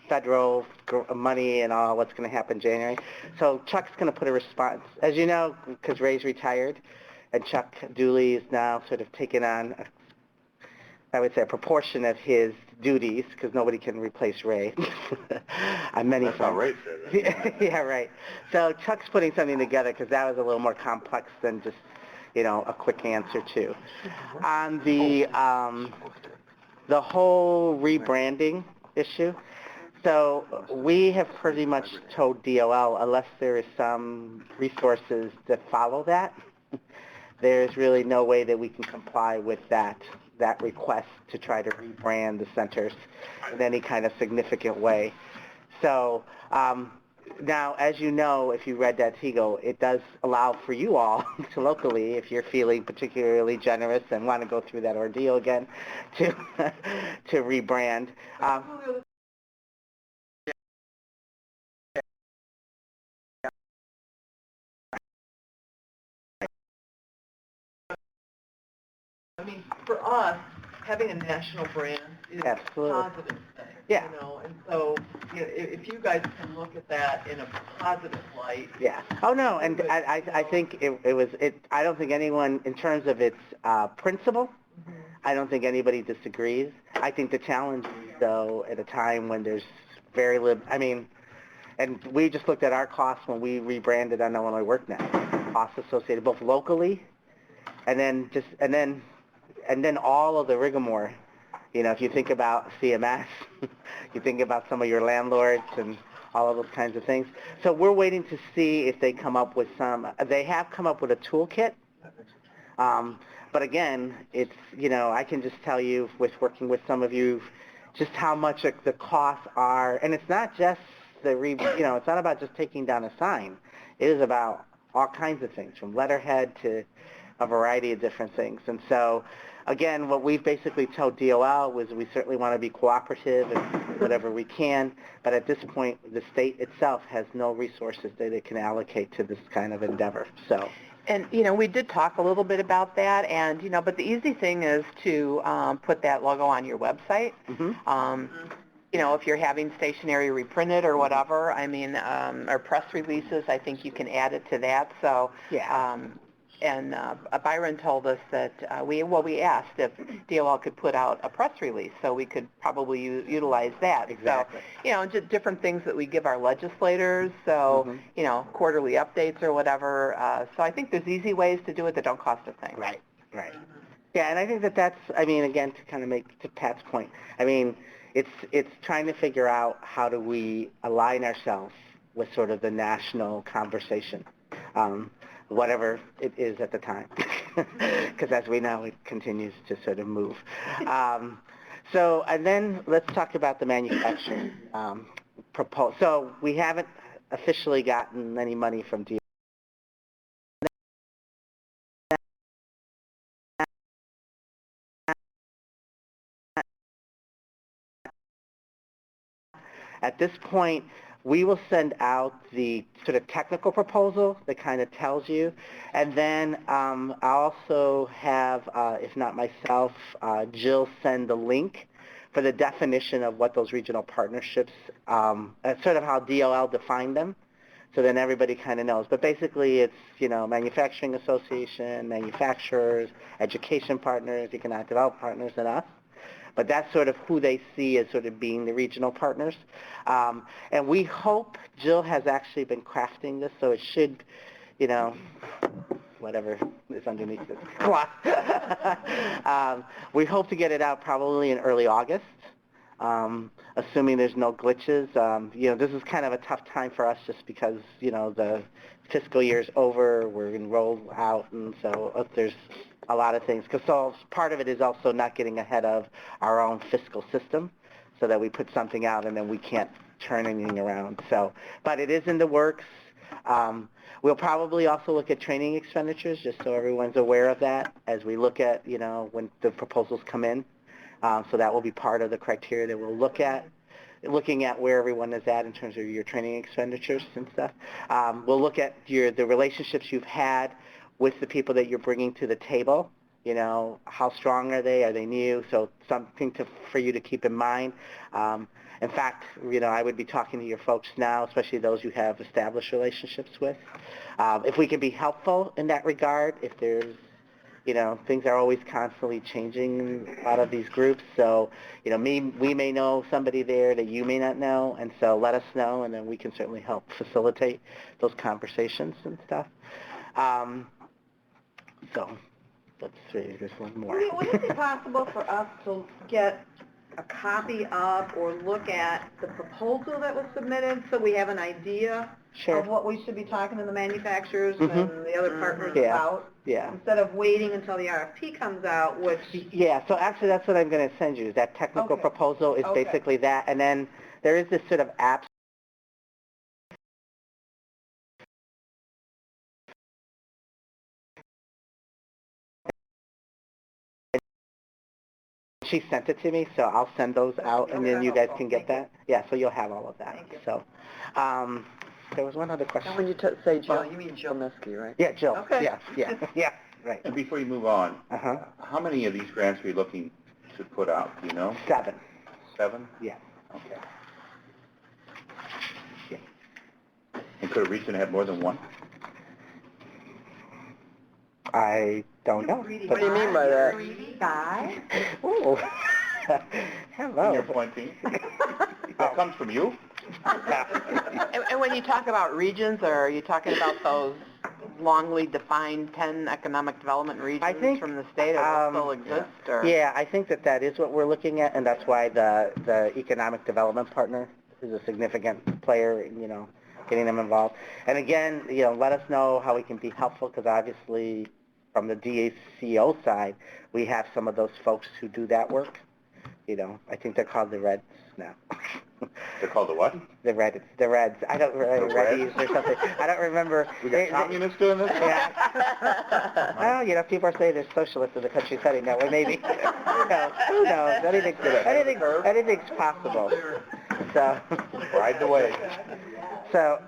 federal money and all what's going to happen in January. So Chuck's going to put a response. As you know, because Ray's retired, and Chuck Dooley is now sort of taken on I would say, a proportion of his duties, because nobody can replace Ray. On many That's how fronts. Ray said it. Yeah, right. So Chuck's putting something together, because that was a little more complex than just, a quick answer to. On the whole rebranding issue, so we have pretty much told DOL, unless there is some resources that follow that, there's really no way that we can comply with that request to try to rebrand the centers in any kind of significant way. So now, as you know, if you read that TIGO, it does allow for you all to locally, if you're feeling particularly generous and want to go through that ordeal again, to to rebrand. I mean, for us, having a national brand is Absolutely. a positive thing. Yeah. And so, if you guys can look at that in a positive light. Yeah. Oh, no, and I think I don't think anyone, in terms of its principle, I don't think anybody disagrees. I think the challenge is, though, at a time when there's very and we just looked at our costs when we rebranded on Illinois WorkNet, costs associated both locally and then all of the rigmarole. If you think about CMS, you think about some of your landlords and all of those kinds of things. So we're waiting to see if they come up with they have come up with a toolkit. But again, it's, I can just tell you with working with some of you, just how much the costs are, and it's not just it's not about just taking down a sign. It is about all kinds of things, from letterhead to a variety of different things. And so, again, what we've basically told DOL was we certainly want to be cooperative and whatever we can, but at this point, the state itself has no resources that it can allocate to this kind of endeavor. So. And, we did talk a little bit about that, and, but the easy thing is to put that logo on your website. If you're having stationery reprinted or whatever, or press releases, I think you can add it to that. So, yeah. And Byron told us that we asked if DOL could put out a press release, so we could probably utilize that. Exactly. So, just different things that we give our legislators, so, quarterly updates or whatever. So I think there's easy ways to do it that don't cost a thing. Right. Yeah, and I think that's, again, to kind of make to Pat's point, it's trying to figure out how do we align ourselves with sort of the national conversation. Whatever it is at the time, because as we know, it continues to sort of move. So, and then let's talk about the manufacturing proposal. So we haven't officially gotten any money from DOL. At this point, we will send out the sort of technical proposal that kind of tells you, and then I'll also have, if not myself, Jill send the link for the definition of what those regional partnerships, sort of how DOL defined them, so then everybody kind of knows. But basically it's, manufacturing association, manufacturers, education partners, economic development partners, and us. But that's sort of who they see as sort of being the regional partners. And we hope, Jill has actually been crafting this, so it should, whatever is underneath this cloth. We hope to get it out probably in early August, assuming there's no glitches. This is kind of a tough time for us just because, the fiscal year's over, we're enrolled out, and so there's a lot of things. Because part of it is also not getting ahead of our own fiscal system, so that we put something out and then we can't turn anything around. So, but it is in the works. We'll probably also look at training expenditures, just so everyone's aware of that, as we look at, when the proposals come in. So that will be part of the criteria that we'll look at, looking at where everyone is at in terms of your training expenditures and stuff. We'll look at the relationships you've had with the people that you're bringing to the table. How strong are they? Are they new? So something for you to keep in mind. In fact, I would be talking to your folks now, especially those you have established relationships with. If we can be helpful in that regard, if there's things are always constantly changing in a lot of these groups. So, we may know somebody there that you may not know, and so let us know, and then we can certainly help facilitate those conversations and stuff. So, let's see, there's one more. Would it be possible for us to get a copy of or look at the proposal that was submitted so we have an idea Sure. of what we should be talking to the manufacturers and the other partners Yeah. about? Yeah. Instead of waiting until the RFP comes out, which... Yeah, so actually that's what I'm going to send you. That technical Okay. proposal is Okay. basically that, and then there is this sort of app. She sent it to me, so I'll send those out, and then you guys can get that. Yeah, so you'll have all of that. Thank you. So, there was one other question. And when you say Jill, you mean Jill Miskey, right? Yeah, Jill. Okay. Yeah, right. And before you move on, Uh-huh. how many of these grants are you looking to put out, do you know? 7. 7? Yeah. Okay. Yeah. And could a region have more than one? I don't know. What do you mean by that? Guy? Ooh. And Hello. you're pointing. That comes from you? And when you talk about regions, are you talking about those longly defined 10 economic development regions from the state that will still exist? Or? Yeah, I think that is what we're looking at, and that's why the economic development partner is a significant player, getting them involved. And again, let us know how we can be helpful, because obviously from the DACO side, we have some of those folks who do that work. I think they're called the Reds now. They're called the what? The Reds. I don't remember, Reddies or something. I don't remember. We got communists doing this? Yeah. Well, people are saying there's socialists in the country heading that way, maybe. Who knows? Anything's possible. So. Ride the wave. So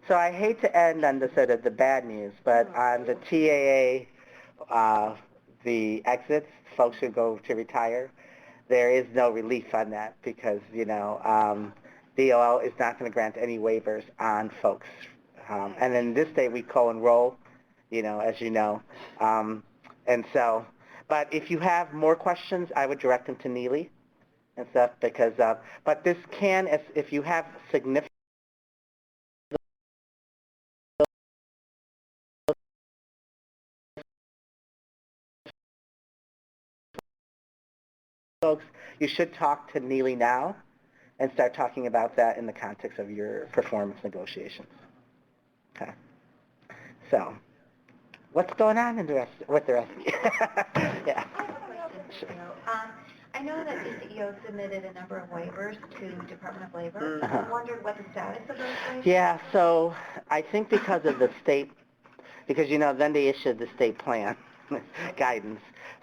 I hate to end on the sort of the bad news, but on the TAA, the exits, folks who go to retire, there is no relief on that because, DOL is not going to grant any waivers on folks. And in this state, we co-enroll, as you know. And so, but if you have more questions, I would direct them to Neely and stuff because, but this can, if you have significant folks, you should talk to Neely now and start talking about that in the context of your performance negotiations. Okay. So, what's going on with the rest of you? Yeah. Sure. I know that DCEO submitted a number of waivers to Department of Labor. Uh-huh. I wondered what the status of those waivers. Yeah, so I think because of the state, because then they issued the state plan guidance.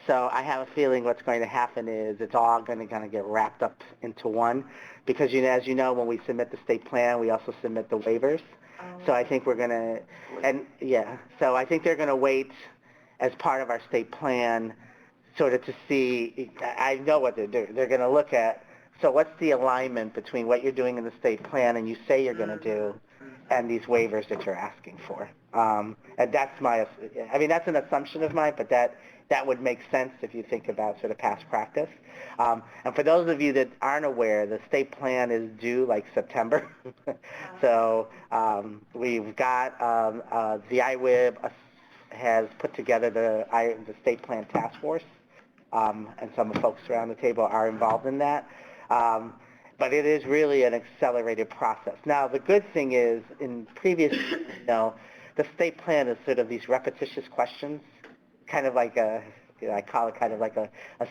So I have a feeling what's going to happen is it's all going to kind of get wrapped up into one. Because, as you know, when we submit the state plan, we also submit the waivers. So I think we're going to, so I think they're going to wait as part of our state plan sort of to see, I know what they're doing. They're going to look at, so what's the alignment between what you're doing in the state plan and you say you're going to do and these waivers that you're asking for. And that's that's an assumption of mine, but that would make sense if you think about sort of past practice. And for those of you that aren't aware, the state plan is due like September. So we've got the IWP has put together the state plan task force, and some of the folks around the table are involved in that. But it is really an accelerated process. Now, the good thing is, in previous, the state plan is sort of these repetitious questions, kind of like I call it kind of like a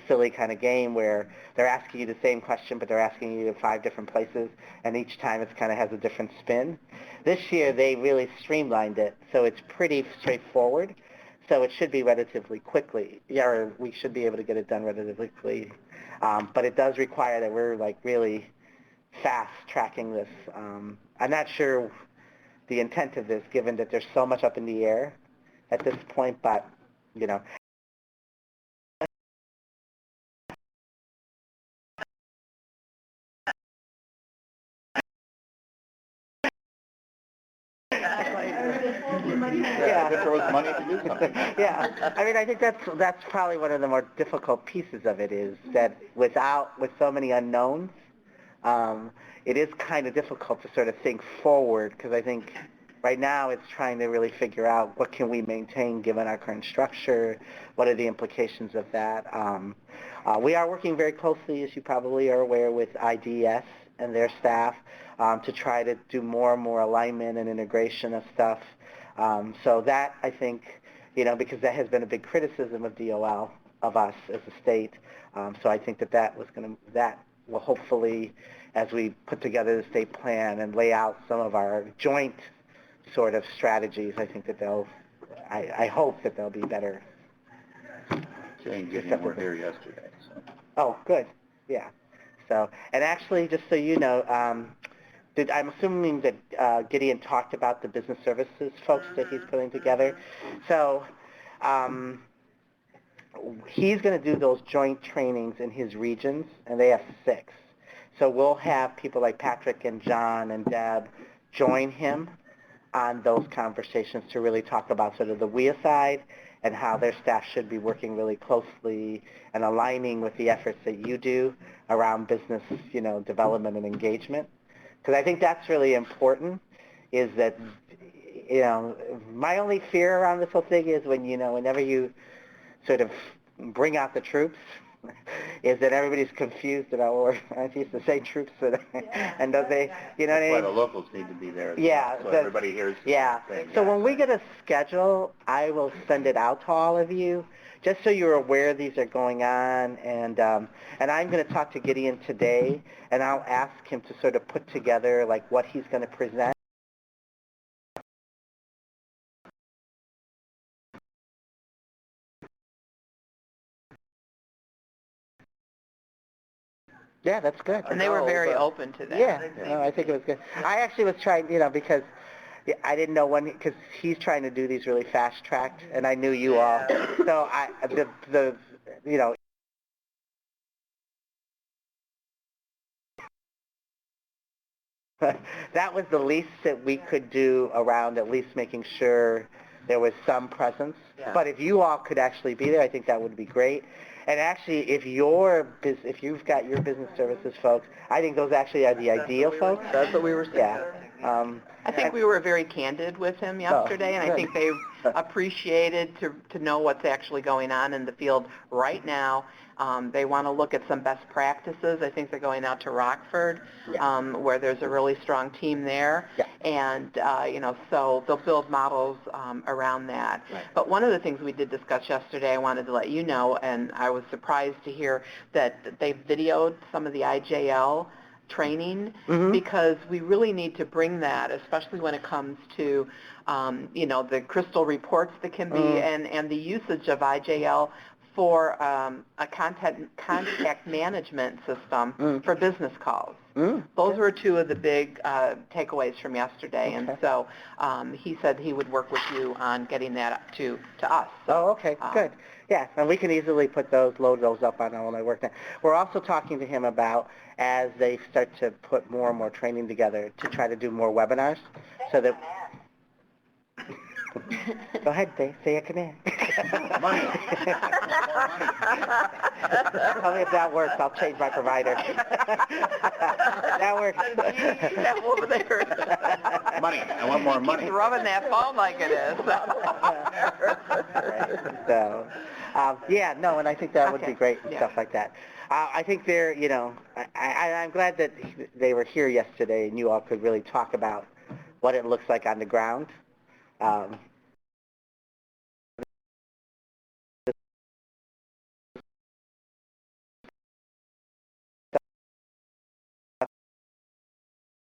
silly kind of game where they're asking you the same question, but they're asking you in 5 different places, and each time it kind of has a different spin. This year, they really streamlined it, so it's pretty straightforward. So it should be relatively quickly. Yeah, we should be able to get it done relatively quickly. But it does require that we're like really fast tracking this. I'm not sure the intent of this, given that there's so much up in the air at this point, but, Yeah. If there was money to do something. Yeah, I mean, I think that's probably one of the more difficult pieces of it is that with so many unknowns, it is kind of difficult to sort of think forward because I think right now it's trying to really figure out what can we maintain given our current structure, what are the implications of that. We are working very closely, as you probably are aware, with IDS and their staff to try to do more and more alignment and integration of stuff. So that, I think, because that has been a big criticism of DOL, of us as a state. So I think that will hopefully, as we put together the state plan and lay out some of our joint sort of strategies, I think that I hope that they'll be better. Jane Gideon were here yesterday. So. Oh, good. Yeah. So, and actually, just so you know, I'm assuming that Gideon talked about the business services folks that he's putting together. So, he's going to do those joint trainings in his regions, and they have 6. So we'll have people like Patrick and John and Deb join him on those conversations to really talk about sort of the WIA side and how their staff should be working really closely and aligning with the efforts that you do around business, development and engagement. Because I think that's really important, is that, my only fear around this whole thing is whenever you sort of bring out the troops, is that everybody's confused about what I used to say troops, and does they, you know what I mean? That's why the locals need to be there as yeah, well, so everybody hears the yeah. same thing. So when we get a schedule, I will send it out to all of you, just so you're aware these are going on, and I'm going to talk to Gideon today, and I'll ask him to sort of put together like what he's going to present. Yeah, that's good. And they were very open to that. Yeah, no, I think it was good. I actually was trying, because I didn't know when, because he's trying to do these really fast-tracked, and I knew you all. So that was the least that we could do around at least making sure there was some presence. Yeah. But if you all could actually be there, I think that would be great. And actually, if you've got your business services folks, I think those actually are the ideal folks. That's what we were saying. Yeah. I think we were very candid with him yesterday, and I think they appreciated to know what's actually going on in the field right now. They want to look at some best practices. I think they're going out to Rockford, where there's a really strong team there, and so they'll build models around that. Right. But one of the things we did discuss yesterday, I wanted to let you know, and I was surprised to hear that they videoed some of the IJL training, because we really need to bring that, especially when it comes to, the crystal reports that can be, and the usage of IJL for a contact management system for business calls. Those were 2 of the big takeaways from yesterday, and so he said he would work with you on getting that up to us. So, okay, good. Yeah, and we can easily load those up on all my work now. We're also talking to him about, as they start to put more and more training together, to try to do more webinars, so that... Go ahead, say a command. Money. Tell me if that works, I'll change my provider. That works. That over there. Money. I want more money. He's rubbing that phone like it is. So, and I think that would be great and stuff like that. I think they're, I'm glad that they were here yesterday and you all could really talk about what it looks like on the ground.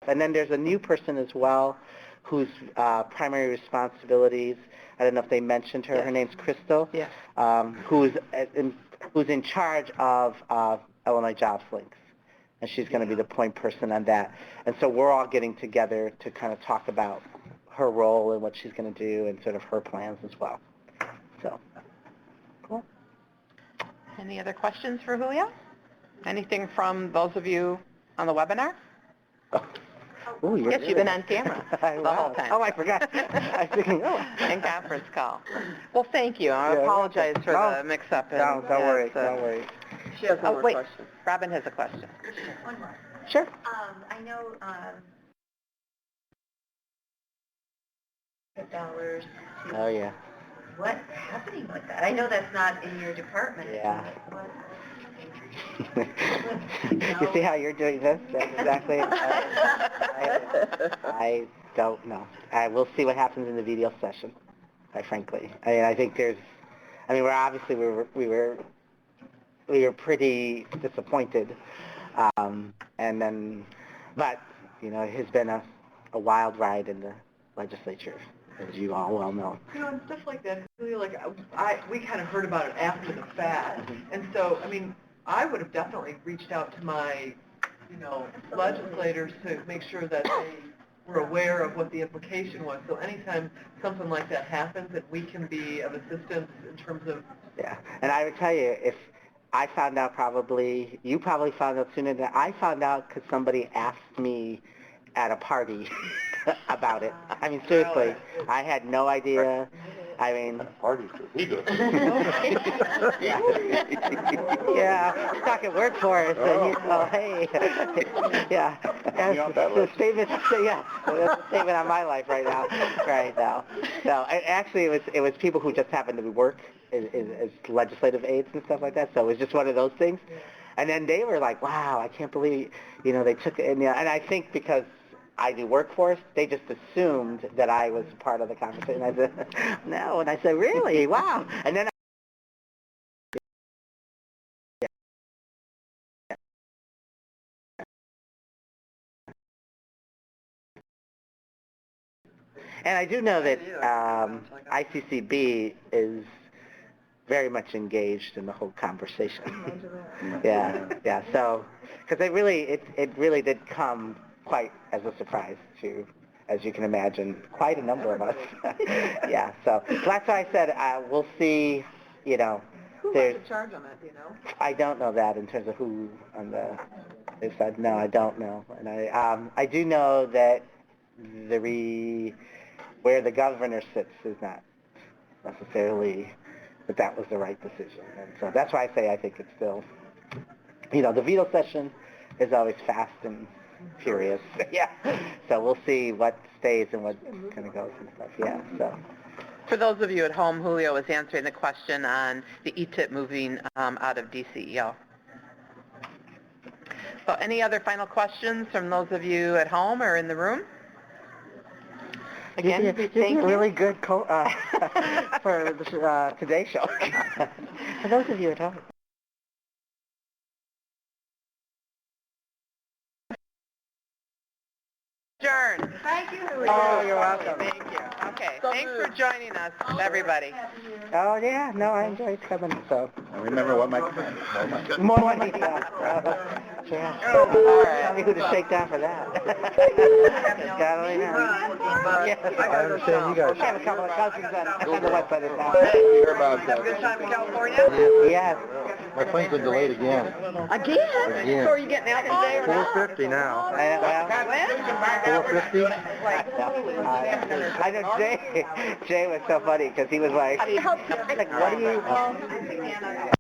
And then there's a new person as well whose primary responsibilities, I don't know if they mentioned her, her name's Crystal, who's in charge of Illinois Jobs Links. And she's going to be the point person on that. And so we're all getting together to kind of talk about her role and what she's going to do and sort of her plans as well. So, cool. Any other questions for Julio? Anything from those of you on the webinar? Oh, you're Yes, you've been on camera the whole time. Oh, I forgot. I was thinking, oh. In conference call. Well, thank you. I Yeah, apologize for no. the mix-up. No, don't worry, don't worry. She has one Oh, more wait, question. Robin has a question. One more. Sure. I know, dollars. Oh, yeah. What's happening with that? I know that's not in your department. Yeah. but You see how you're doing this? That's exactly it. I don't know. We'll see what happens in the video session, quite frankly. I mean, I think we're obviously, we were pretty disappointed. And then, but, you know, it has been a wild ride in the legislature, as you all well know. You know, and stuff like that, really, like, we kind of heard about it after the fact. And so, I mean, I would have definitely reached out to my, you know, legislators to make sure that they were aware of what the implication was. So anytime something like that happens, that we can be of assistance in terms of... Yeah, and I would tell you, if I found out you probably found out sooner than I found out because somebody asked me at a party about it. I mean, seriously, I had no idea. I mean... Parties, we do. Yeah, stuck at work for us, and you know, hey, yeah. That's the statement, yeah, that's a statement on my life right now. So, actually, it was people who just happened to work as legislative aides and stuff like that, so it was just one of those things. And then they were like, wow, I can't believe, you know, they took it, and I think because I do workforce, they just assumed that I was part of the conversation. I said, no, and I said, really? Wow. And then and I do know that ICCB is very much engaged in the whole conversation. Yeah. So, because it really did come quite as a surprise to, as you can imagine, quite a number of us. Yeah. So that's why I said we'll see. You know, Who has the charge on that, do you know? I don't know that in terms of who on the side. No, I don't know. And I do know that where the governor sits is not necessarily that was the right decision. And so that's why I say I think it's still, you know, the veto session is always fast and furious. Yeah. So we'll see what stays and what kind of goes and stuff. Yeah. So. For those of you at home, Julio was answering the question on the ETIP moving out of DCEO. So any other final questions from those of you at home or in the room? Again, thank you. Really good for the Today Show. For those of you at home. Adjourn. Thank you. Oh, you're welcome. Thank you. Okay, thanks for joining us, everybody. Oh, yeah, no, I enjoyed coming, so. I remember what my... More money, yeah. Yeah. All right. Tell me who to shake down for that. God only knows. Yes. I understand you guys. I have a couple of cousins on the west side of town. Hear about Have a good time in California? Yes. My plane's been delayed again. Again? So are you getting out today or not? 4:50 now. When? 4:50? I know Jay was so funny because he was like, what do you...